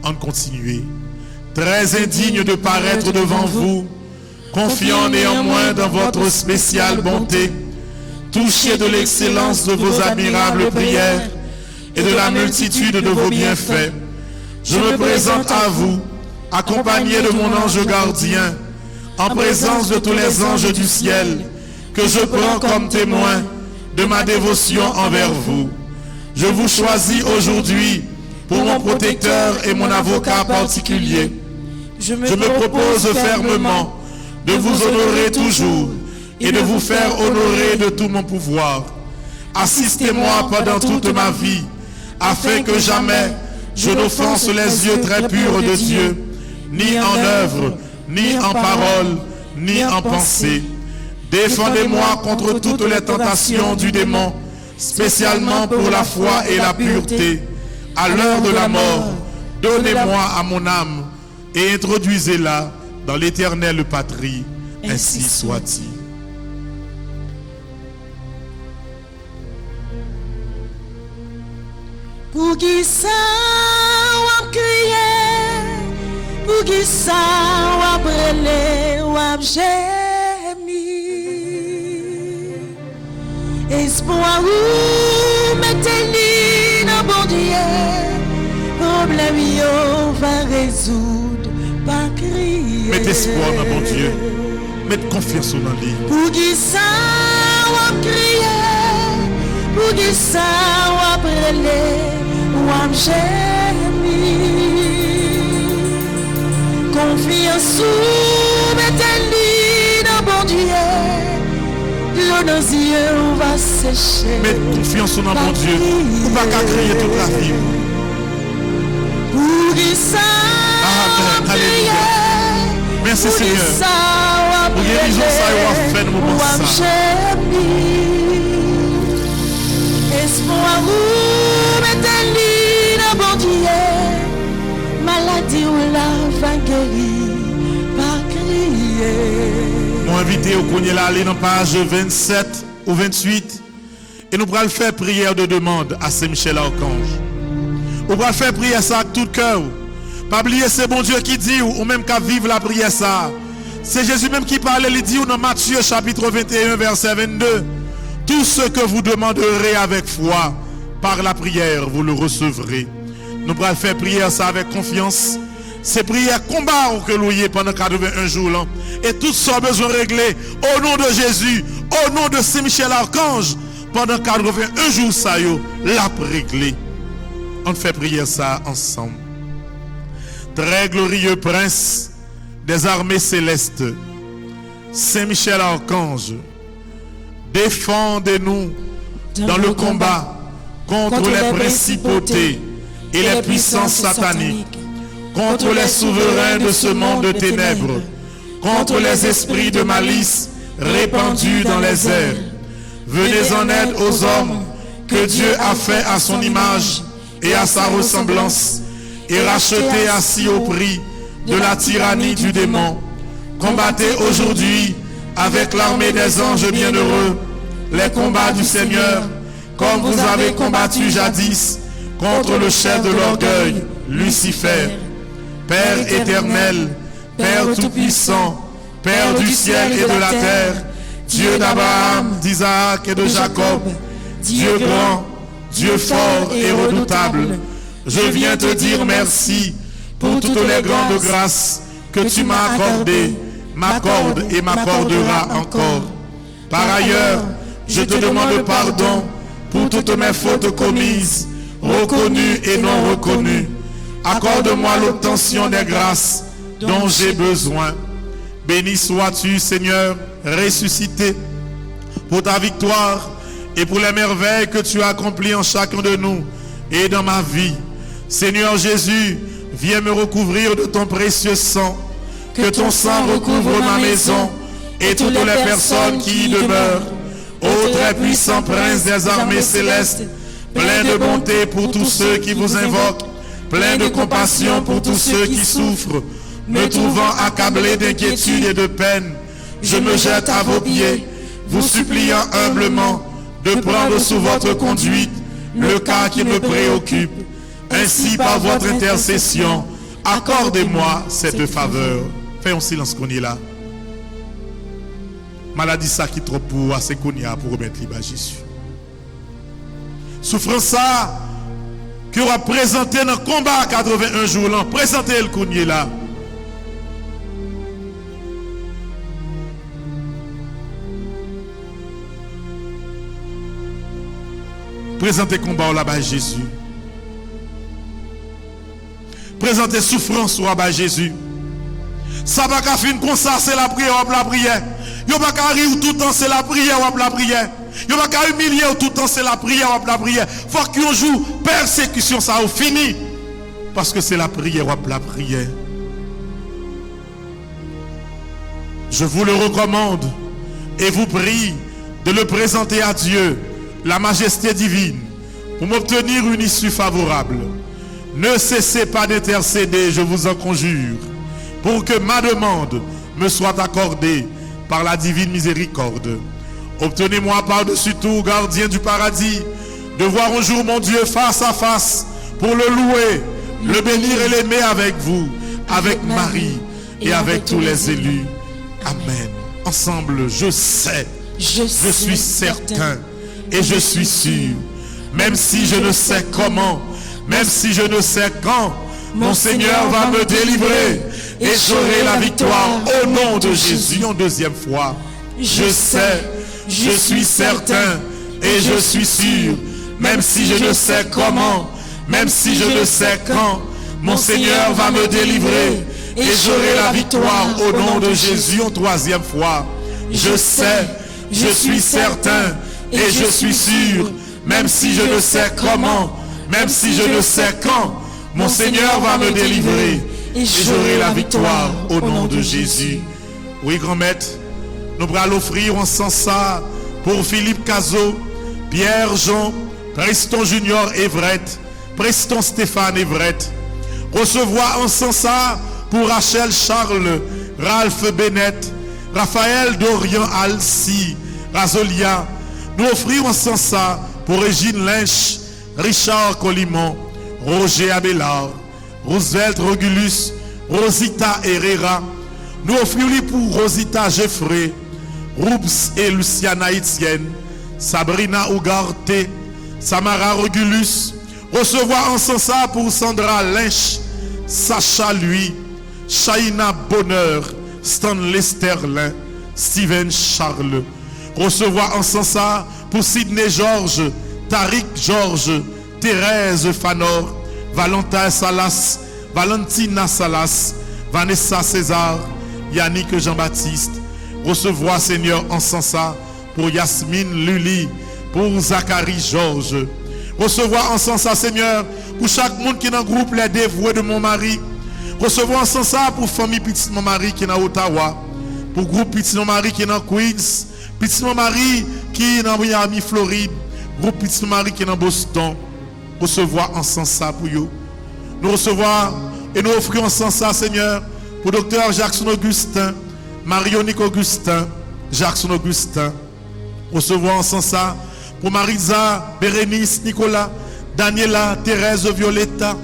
On continue. Très indigne de paraître devant vous, confiant néanmoins dans votre spéciale bonté, touché de l'excellence de vos admirables prières et de la multitude de vos bienfaits, je me présente à vous, accompagné de mon ange gardien, en présence de tous les anges du ciel, que je prends comme témoin de ma dévotion envers vous. Je vous choisis aujourd'hui pour mon protecteur et mon avocat particulier. Je me propose fermement de vous honorer toujours et de vous faire honorer de tout mon pouvoir. Assistez-moi pendant toute ma vie, afin que jamais je n'offense les yeux très purs de Dieu, ni en œuvre, ni en parole, ni en pensée. Défendez-moi contre toutes les tentations du démon, spécialement pour la foi et la pureté. À l'heure de la mort, donnez-moi à mon âme et introduisez-la dans l'éternelle patrie. Ainsi soit-il. Pour qui ça ou crier, pour qui ça ou brûler ou gémir. Espoir ou mettez-lui dans bon Dieu, problème yo va résoudre, pas crier. Mettez espoir dans bon Dieu, mettez confiance dans lui. Pour qui ça ou crier, pour qui ça ou brûler ou gémir. Confiance ou mettez-lui dans bon Dieu, l'eau dans les yeux va sécher. Mettez confiance dans bon Dieu, ou pas qu'à crier toute la vie. Pour qui ça Amen. Alléluia. Merci Seigneur. Pour guérison ça y a fait nous moment ça. Espoir ou mettez-lui dans bon Dieu, maladie ou la va guérir, pas crier. Mon invité au Kounier là, aller dans page 27 ou 28 et nous pourrons faire prière de demande à Saint-Michel Archange. Nous pourrons faire prière ça avec tout cœur. Pas oublier c'est bon Dieu qui dit ou même qu'à vivre la prière ça. C'est Jésus même qui parle, il dit dans Matthieu chapitre 21 verset 22. Tout ce que vous demanderez avec foi par la prière, vous le recevrez. Nous pourrons faire prière ça avec confiance. C'est prière combat que nous y pendant 81 jours là. Et tout ça besoin régler au nom de Jésus, au nom de Saint-Michel Archange. Pendant 81 jours ça yo, l'a réglé. On fait prière ça ensemble. Très glorieux prince des armées célestes, Saint-Michel Archange, défendez-nous dans le combat contre les principautés et les puissances sataniques, contre les souverains de ce monde de ténèbres, contre les esprits de malice répandus dans les airs. Venez en aide aux hommes que Dieu a fait à son image et à sa ressemblance, et rachetés à si haut prix de la tyrannie du démon. Combattez aujourd'hui avec l'armée des anges bienheureux les combats du Seigneur, comme vous avez combattu jadis contre le chef de l'orgueil, Lucifer. Père éternel, Père tout-puissant, Père du ciel et de la terre, Dieu d'Abraham, d'Isaac et de Jacob, Dieu grand, Dieu fort et redoutable, je viens te dire merci pour toutes les grandes grâces que tu m'as accordées, m'accorde et m'accorderas encore. Par ailleurs, je te demande pardon pour toutes mes fautes commises, reconnues et non reconnues. Accorde-moi l'obtention des grâces dont j'ai besoin. Béni sois-tu, Seigneur, ressuscité, pour ta victoire et pour les merveilles que tu as accomplies en chacun de nous et dans ma vie. Seigneur Jésus, viens me recouvrir de ton précieux sang. Que ton sang recouvre ma maison et toutes les personnes qui y demeurent. Ô très puissant prince des armées célestes, plein de bonté pour tous ceux qui vous invoquent, plein de compassion pour tous ceux qui souffrent, me trouvant accablé d'inquiétude et de peine, je me jette à vos pieds, vous suppliant humblement de prendre sous votre conduite le cas qui me préoccupe. Ainsi, par votre intercession, accordez-moi cette faveur. Fais un silence qu'on est là. Maladie ça qui trop pour assez qu'on y a pour remettre libre à Jésus. Souffrance ça que va présenter dans le combat 81 jours là, présentez le qu'on y est là. Présentez combat là-bas à Jésus. Présentez souffrance là-bas à Jésus. Ça va qu'à finir comme ça, c'est la prière ou la prière. Yo pas qu'à rire tout le temps, c'est la prière ou la prière. Yo pas qu'à humilier tout le temps, c'est la prière ou la prière. Faut qu'on joue persécution, ça a fini. Parce que c'est la prière ou la prière. Je vous le recommande et vous prie de le présenter à Dieu, la majesté divine, pour m'obtenir une issue favorable. Ne cessez pas d'intercéder, je vous en conjure, pour que ma demande me soit accordée par la divine miséricorde. Obtenez-moi par-dessus tout, gardien du paradis, de voir un jour mon Dieu face à face, pour le louer, le bénir et l'aimer avec vous, avec Marie et avec tous les élus. Amen. Ensemble, je sais, je suis certain et je suis sûr, même si je ne sais comment, même si je ne sais quand, mon Seigneur va me délivrer et j'aurai la victoire au nom de Jésus. Une deuxième fois, je sais, je suis certain et je suis sûr, même si je ne sais comment, même si je ne sais quand, mon Seigneur va me délivrer et j'aurai la victoire au nom de Jésus. Une troisième fois, je sais, je suis certain et je suis sûr, même si je ne sais comment, même si je ne sais quand, mon Seigneur va me délivrer et j'aurai la victoire au nom de Jésus. Oui, grand maître, nous allons offrir ensemble ça pour Philippe Cazot, Pierre Jean, Preston Junior Everett, Preston Stéphane Everett. Recevoir ensemble ça pour Rachel Charles, Ralph Bennett, Raphaël Dorian Alcy, Razolia. Nous offrir ensemble ça pour Régine Lynch, Richard Colimon, Roger Abelard, Roosevelt Rogulus, Rosita Herrera. Nous offrons pour Rosita Jeffrey, Roubs et Luciana Etienne, Sabrina Ugarte, Samara Rogulus. Recevoir ensemble ça pour Sandra Lynch, Sacha Lui, Shaina Bonheur, Stanley Sterlin, Steven Charles. Recevoir ensemble ça pour Sidney Georges, Tariq Georges, Thérèse Fanor, Valentin Salas, Valentina Salas, Vanessa César, Yannick Jean-Baptiste. Recevoir, Seigneur, en ça pour Yasmine Luli, pour Zachary Georges. Recevoir en ça, Seigneur, pour chaque monde qui est dans le groupe Les Dévoués de mon mari. Recevoir en ça pour famille Petit Mon Mari qui est dans Ottawa, pour groupe Petit Mon Mari qui est dans Queens, Petit Mon Mari qui est dans Miami, Floride, groupe Petit Mon Mari qui est dans Boston. Recevoir en ça pour eux. Nous recevoir et nous offrir en ça, Seigneur, pour Dr. Jackson Augustin, Marionique Augustin, Jackson Augustin. Recevons ensemble ça pour Marisa, Bérénice, Nicolas, Daniela, Thérèse, Violetta.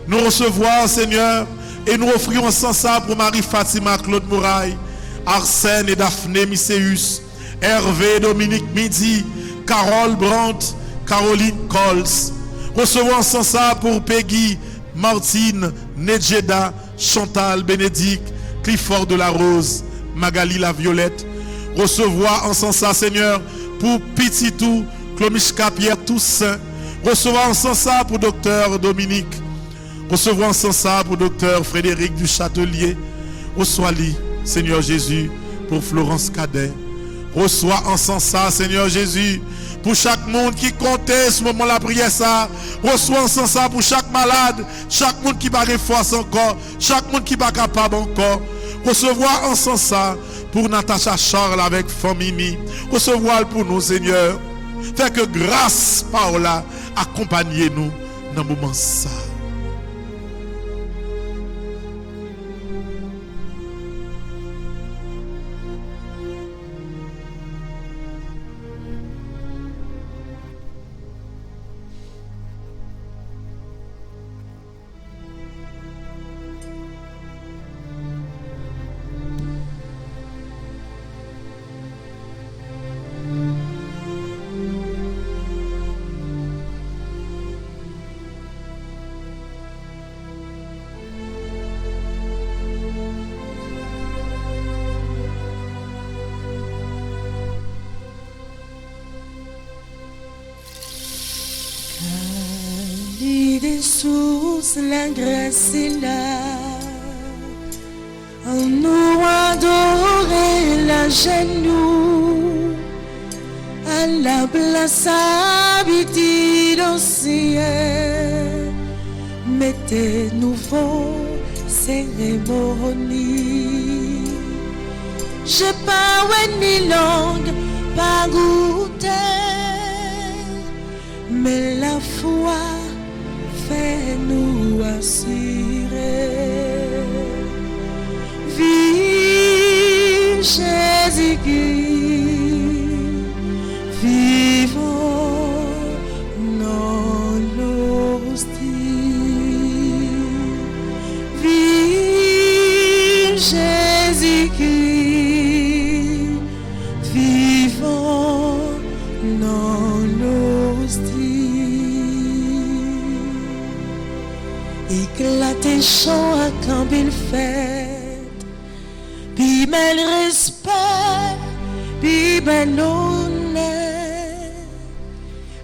Nous recevons, Seigneur, et nous offrons ensemble ça pour Marie Fatima, Claude Mouraille, Arsène et Daphné Misséus, Hervé, Dominique Midi, Carole Brandt, Caroline Coles. Recevons ensemble ça pour Peggy, Martine, Nedjeda, Chantal, Bénédicte, Clifford de la Rose, Magali la Violette. Recevoir ensemble ça, Seigneur, pour Pititou, Clomishka Pierre Toussaint. Recevoir ensemble ça pour Docteur Dominique. Recevoir ensemble ça pour Docteur Frédéric du Châtelier. Reçois-les, Seigneur Jésus, pour Florence Cadet. Reçois ensemble ça, Seigneur Jésus, pour chaque monde qui comptait ce moment la prière ça. Reçois ensemble ça pour chaque malade, chaque monde qui n'a pas force encore, chaque monde qui n'est pas capable encore. Recevoir ensemble ça pour Natacha Charles avec famille. Recevoir pour nous, Seigneur. Fais que grâce par là, accompagnez-nous dans le moment ça. La grâce est là, en nous adorer la genoux, à la place habitée dans le ciel, mettez nouveau cérémonie. J'ai pas ni langue, pas goûté, mais la foi fais-nous assurer. Vive Jésus-Christ, vivons dans l'hostie. Vive Jésus-Christ, vivons dans l'hostie. Éclatez chant à quand il fait, puis bel respect, puis bel honneur,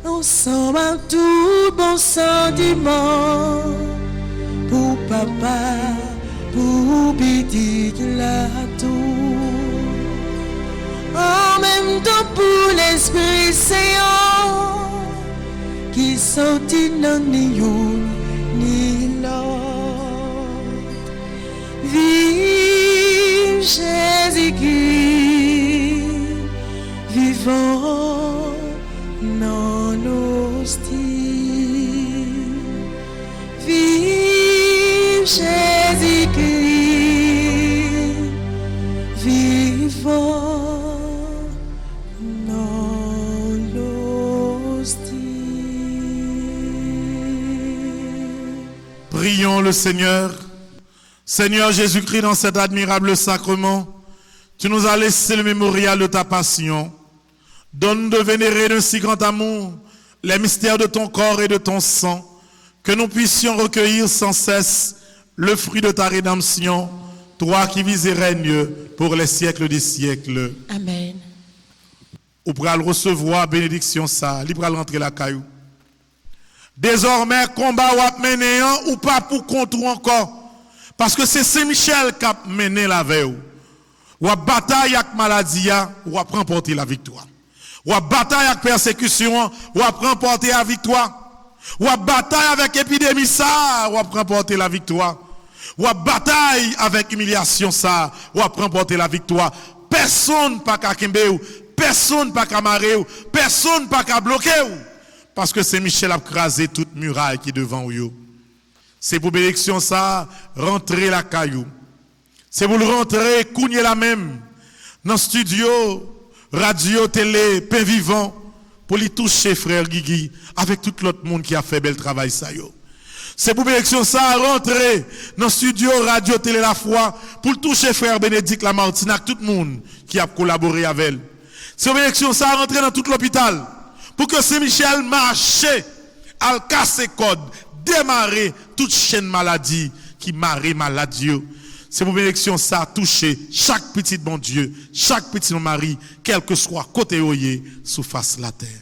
ensemble à tout bon sentiment, pour papa, pour petite la tour, en même temps pour l'Esprit Saint, qui sortit dans nous. Ni l'autre. Vive Jésus-Christ, vivons dans l'hostie. Vive Jésus-Christ, vivons dans l'hostie. Prions le Seigneur. Seigneur Jésus-Christ, dans cet admirable sacrement, tu nous as laissé le mémorial de ta passion. Donne de vénérer d'un si grand amour les mystères de ton corps et de ton sang, que nous puissions recueillir sans cesse le fruit de ta rédemption, toi qui vis et règnes pour les siècles des siècles. Amen. Ou pral recevoir bénédiction ça, li pral rentrer la caillou. Désormais, combat ou ap mené ou pas pour contre ou encore. Parce que c'est Saint-Michel qui a mené la veille. Ou ap bataille avec maladie, ou ap remporter la victoire. Ou ap bataille avec persécution, ou ap remporter la victoire. Ou ap bataille avec épidémie ça, ou ap remporter la victoire. Ou ap bataille avec humiliation ça, ou ap remporter la victoire. Personne pas qu'à kembe ou, personne pas qu'à marrer ou, personne pas qu'à bloquer ou. Parce que Saint-Michel a crasé toute muraille qui est devant vous. C'est pour bénédiction ça, rentrer la caillou. C'est pour le rentrer, cougner la même, dans le studio, radio, télé, pain vivant, pour lui toucher frère Guigui, avec tout l'autre monde qui a fait bel travail ça yo. C'est pour l'élection ça rentrer dans le studio, radio, télé la foi, pour toucher frère Bénédicte Lamartine, avec tout le monde qui a collaboré avec elle. C'est pour l'élection ça rentrer dans tout l'hôpital, pour que Saint-Michel marche, à casser code, démarrer toute chaîne maladie qui marre maladie. C'est pour l'élection ça a touché chaque petit bon Dieu, chaque petit mari, quel que soit côté oyé, sous face la terre.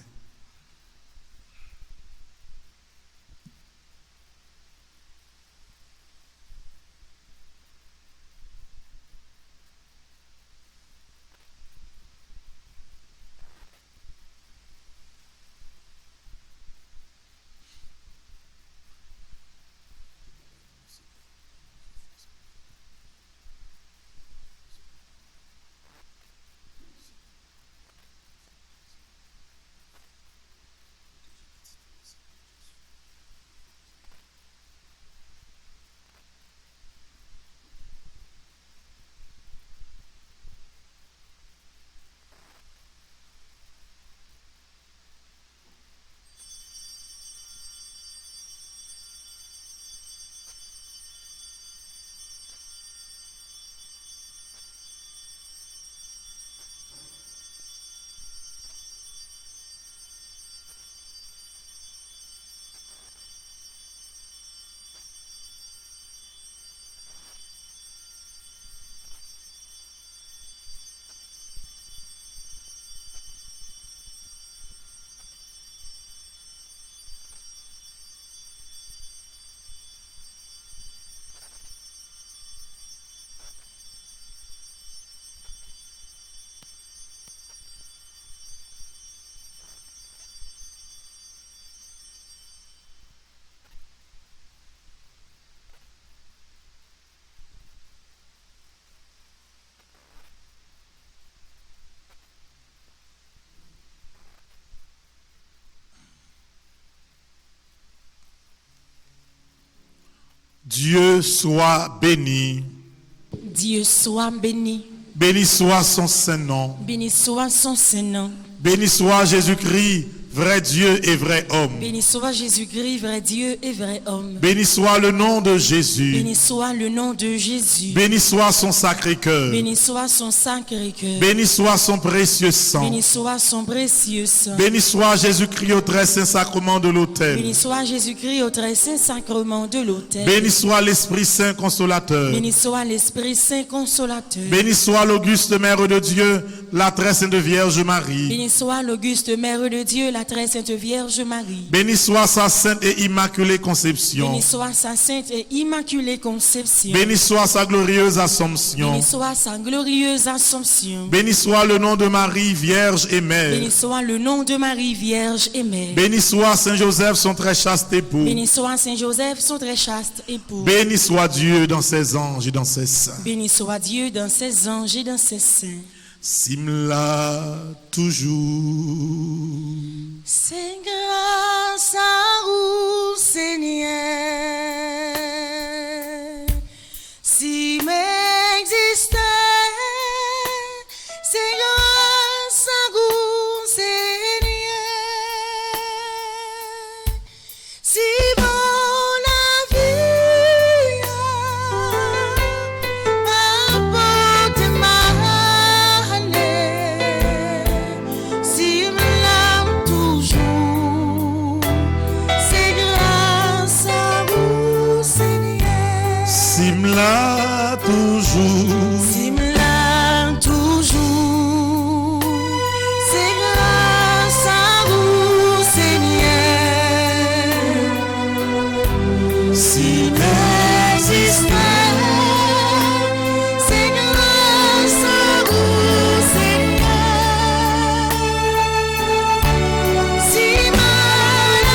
Dieu soit béni. Dieu soit béni. Béni soit son Saint-Nom. Béni soit son Saint-Nom. Béni soit Jésus-Christ, vrai Dieu et vrai homme. Béni soit Jésus-Christ, vrai Dieu et vrai homme. Béni soit le nom de Jésus. Béni soit le nom de Jésus. Béni soit son sacré cœur. Béni soit son sacré cœur. Béni soit son précieux sang. Béni soit son précieux sang. Béni soit Jésus-Christ au très saint sacrement de l'autel. Béni soit Jésus-Christ au très saint sacrement de l'autel. Béni soit l'Esprit Saint consolateur. Béni soit l'Esprit Saint consolateur. Béni soit l'auguste Mère de Dieu, la très sainte Vierge Marie. Béni soit l'auguste Mère de Dieu, la très sainte Vierge Marie. Béni soit sa sainte et immaculée conception. Béni soit sa sainte et immaculée conception. Béni soit sa glorieuse Assomption. Béni soit sa glorieuse Assomption. Béni soit le nom de Marie, Vierge et Mère. Béni soit le nom de Marie, Vierge et Mère. Béni soit Saint Joseph, son très chaste époux. Béni soit Saint Joseph, son très chaste époux. Béni soit Dieu dans ses anges et dans ses saints. Béni soit Dieu dans ses anges et dans ses saints. Simla toujours. C'est grâce à vous, Seigneur, si m'existait, c'est grâce à vous, Seigneur, si mon vie apporte malheur, si m'aime toujours, c'est grâce à vous, Seigneur. Simla toujours. Si m'aime toujours, c'est grâce à vous, Seigneur. Si m'existait, c'est grâce à vous, Seigneur. Si maladie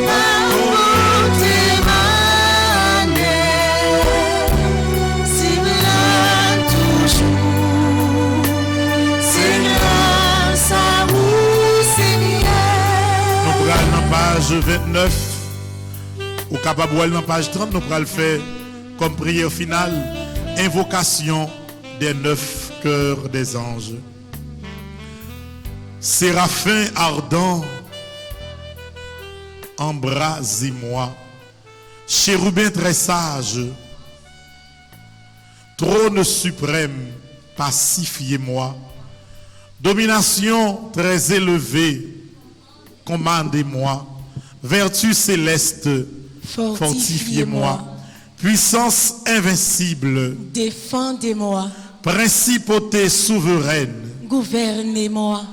apporte malheur, si m'aime toujours, c'est grâce à vous, Seigneur. Nous prenons dans page 29. Ou capable de dans page 30, nous pourrons le faire comme prière finale, invocation des 9 cœurs des anges. Séraphin ardent, embrasez-moi. Chérubin très sage, trône suprême, pacifiez-moi. Domination très élevée, commandez-moi. Vertu céleste, fortifiez-moi. Puissance invincible, défendez-moi. Principauté souveraine, Gouvernez-moi.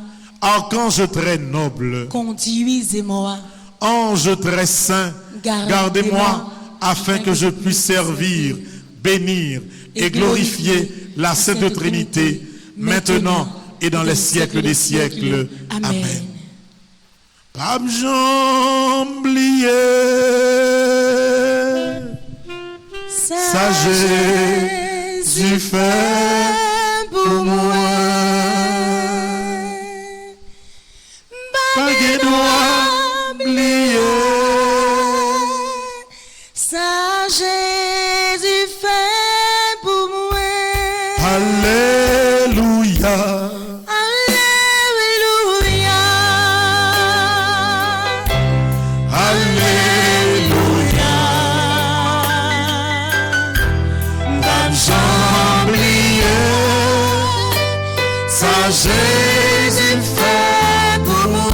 Archange très noble, Conduisez-moi. Ange très saint, gardez-moi afin que je puisse servir, bénir et glorifier la Sainte Trinité, maintenant et dans les siècles des siècles. Amen. Pas j'oublier ça Jésus fait pour moi. Pas de droit oublier ça Jésus fait pour moi. Alléluia. Jésus fait pour moi,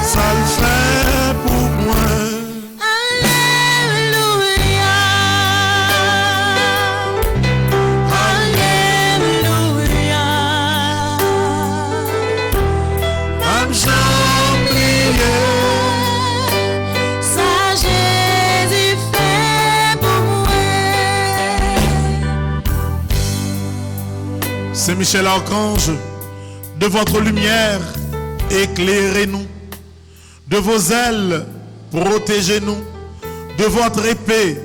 ça le fait pour moi. Alléluia, Alléluia. J'en prier, ça Jésus fait pour moi. Saint Michel Archange, de votre lumière, éclairez-nous. De vos ailes, protégez-nous. De votre épée,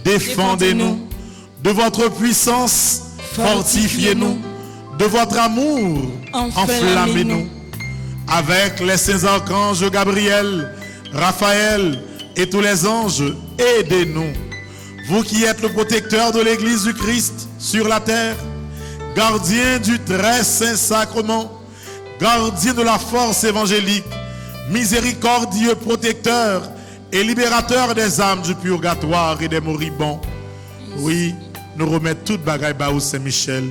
défendez-nous. De votre puissance, fortifiez-nous. De votre amour, enflammez-nous. Avec les saints archanges Gabriel, Raphaël et tous les anges, aidez-nous. Vous qui êtes le protecteur de l'Église du Christ sur la terre, gardien du très saint sacrement, gardien de la force évangélique, miséricordieux protecteur et libérateur des âmes du purgatoire et des moribonds. Oui, nous remettons toute bagaille baou Saint-Michel,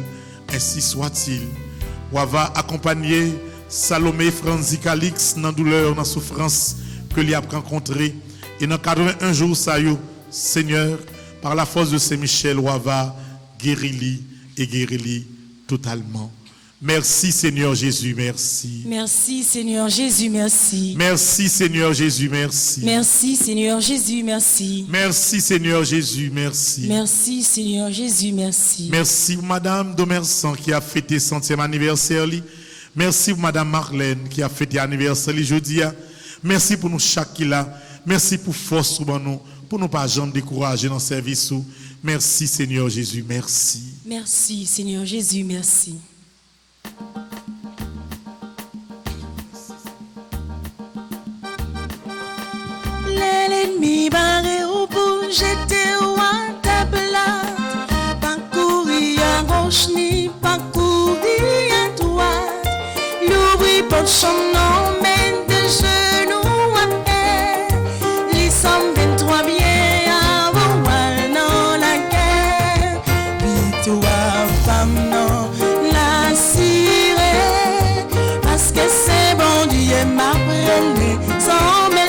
ainsi soit-il. On va accompagner Salomé Franzi Calix dans la douleur, dans la souffrance que lui a rencontré. Et dans 81 jours, ça y est, Seigneur, par la force de Saint-Michel, on va guérir et guérir totalement. Merci Seigneur Jésus, merci. Merci Seigneur Jésus, merci. Merci Seigneur Jésus, merci. Merci Seigneur Jésus, merci. Merci Seigneur Jésus, merci. Merci Seigneur Jésus, merci. Merci Madame Domersan qui a fêté 100e anniversaire. Merci Madame Marlène qui a fêté anniversaire jeudi. Merci pour nous chaque qui là. Merci pour force pour nous ne pas jamais décourager dans le service. Merci Seigneur Jésus, merci. Merci Seigneur Jésus, merci. L'ennemi barré au bout, j'étais à ta plate. Parcourir à gauche ni parcourir à droite. L'ouvrir pour son nom, mais de genoux à terre. Les 123 bien avant dans la guerre. Victoire, femme, non, la cirée. Parce que c'est bon Dieu m'a prêné sans mêler.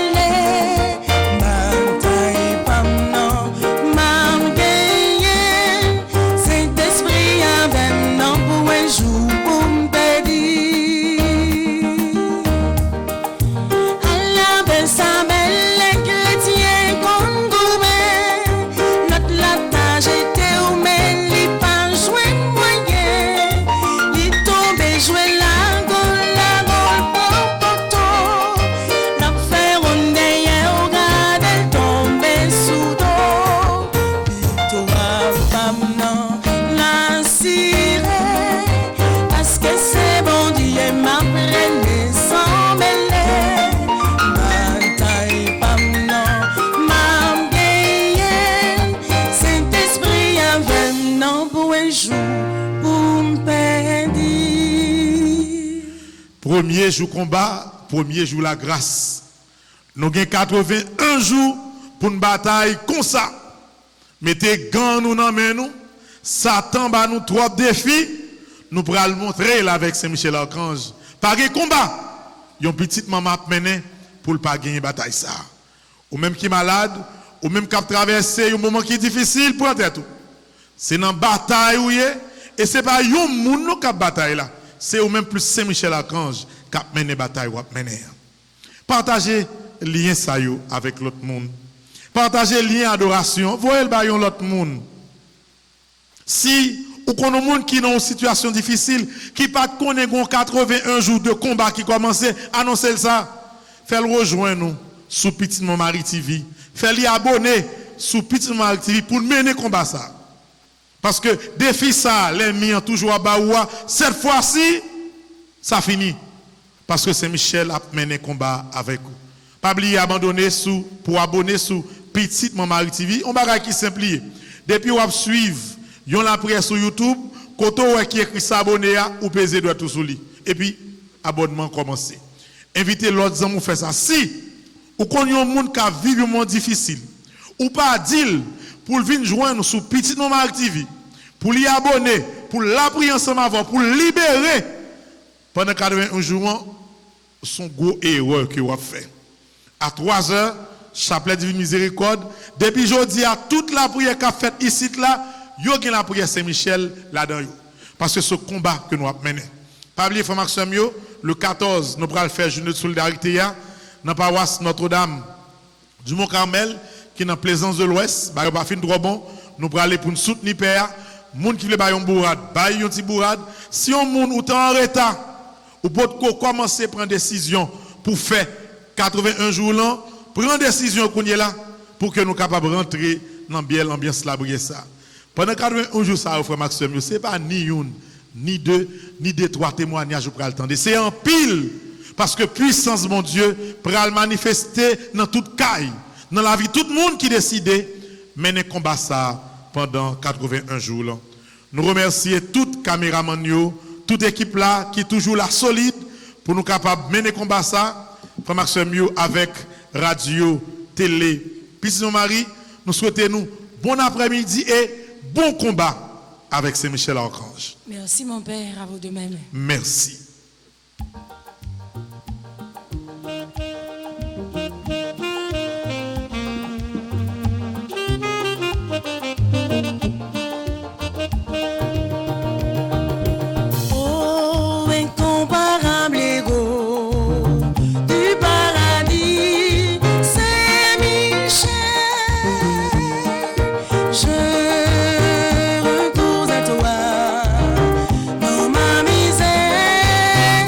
jour pour me perdre. Premier jour combat, premier jour la grâce. Nous avons 81 jours pour une bataille comme ça. Mettez gants nous dans main nous. Satan bat nous trois défis. Nous pourrons le montrer là avec Saint-Michel Archange. Pas de combat. Yon petite maman mené pour ne pas gagner bataille ça. Ou même qui est malade, ou même qui a traversé un moment qui est difficile pour entrer tout. C'est dans bataille où et c'est pas yon moun qui a bataille là. C'est ou même plus Saint-Michel Archange qui a mené bataille ou a mené. Partagez lien ça yo avec l'autre monde. Partagez lien adoration, voyez le bayon l'autre monde. Si ou qu'on a monde qui dans une situation difficile, qui pas connaît 81 jours de combat qui commence, annoncez ça. Faites-le rejoindre nous sous Petit Mon Mari TV. Faites-le abonner sous Petit Mon Mari TV pour mener combat ça. Parce que défi ça, l'ennemi a toujours à baoua. Cette fois-ci, ça finit. Parce que Saint-Michel a mené combat avec vous. Pas oublier abandonner pour abonner sous Petit Mon Mari TV. On va qui simple. Depuis vous suivre yon la prière sur YouTube, quand on qui écrit s'abonner ou peser doit tout sous lui. Et puis abonnement commencer. Invitez l'autre amis faire ça. Si ou qu'on yon monde qui vit un moment difficile, ou pas dire pour venir joindre sur Petit Mon Mari TV, pour l'y abonner, pour la prier ensemble avant, pour libérer pendant 81 jours, son gros erreur que vous avez fait. À 3 heures, chapelet divine miséricorde, depuis jeudi à toute la prière qu'a faite ici là, yo gen la prière Saint-Michel là-dedans. Parce que ce combat que nous avons mené. Pas oublier frère Maxime yo, le 14, nous allons faire journée de solidarité dans la paroisse Notre-Dame du Mont-Carmel qui est dans Plaisance de l'Ouest, ba pas fin trop bon, nous allons aller pour nous soutenir père, moun qui veut ba yon bourrade, ba yon ti bourrade, si on moun ou en retard ou peut commencer à prendre décision pour faire 81 jours là, prendre décision qu'on est là pour que nous capables de rentrer dans bien l'ambiance la brier ça. Pendant 81 jours, ça, frère Maxime, ce n'est pas ni une, ni deux, ni des trois témoignages pour attendre. C'est en pile. Parce que puissance, mon Dieu, pour le manifester dans toute caille, dans la vie, tout le monde qui décide, mener combat ça pendant 81 jours. Là. Nous remercions toute caméraman, toute équipe là, qui est toujours là, solide, pour nous capables de mener combat ça, frère Maxime, avec radio, télé, Petit Mon Mari, nous souhaitons nous bon après-midi et bon combat avec Saint-Michel Archange. Merci mon père, à vous de même. Merci. Oh, incomparable héros du paradis, Saint-Michel, je retourne à toi dans ma misère.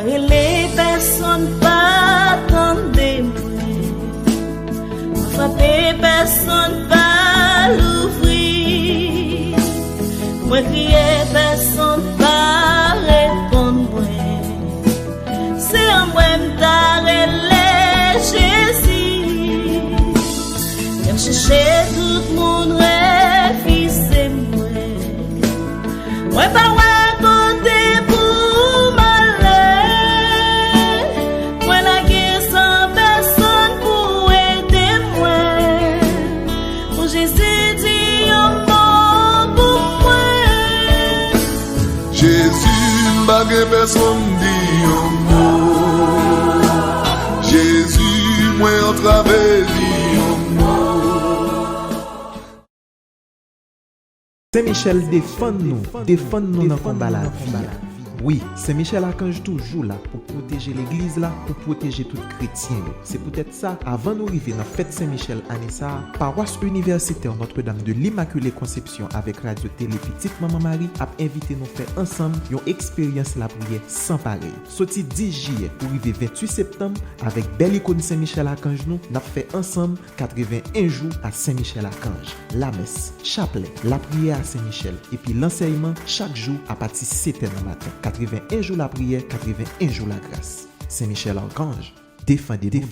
les personnes pas attendez moi frapper personne pas l'ouvrir moi crier personne pas répondre moi c'est en moi m'tare les Jésus j'aime chercher tout le monde refuse moi pas Bagay personne dit un mot. Jésus, moi en travers dit un mot. Saint-Michel défend-nous dans le combat la vie. Oui, Saint-Michel Archange toujours là pour protéger l'église là, pour protéger tout chrétien. C'est peut-être ça, avant d'arriver dans la fête Saint-Michel Anessa, paroisse universitaire Notre-Dame de l'Immaculée Conception avec Radio Télé Petite Maman Marie a invité nous faire ensemble une expérience la prière sans pareil. Sorti 10 juillet pour arriver 28 septembre avec belle icône Saint-Michel Archange nous, n'a fait ensemble 81 jours à Saint-Michel Archange. La messe, chapelet, la prière à Saint-Michel et puis l'enseignement chaque jour à partir de 7h du matin. 81 jours la prière, 81 jours la grâce. Saint-Michel Archange, défendez-nous.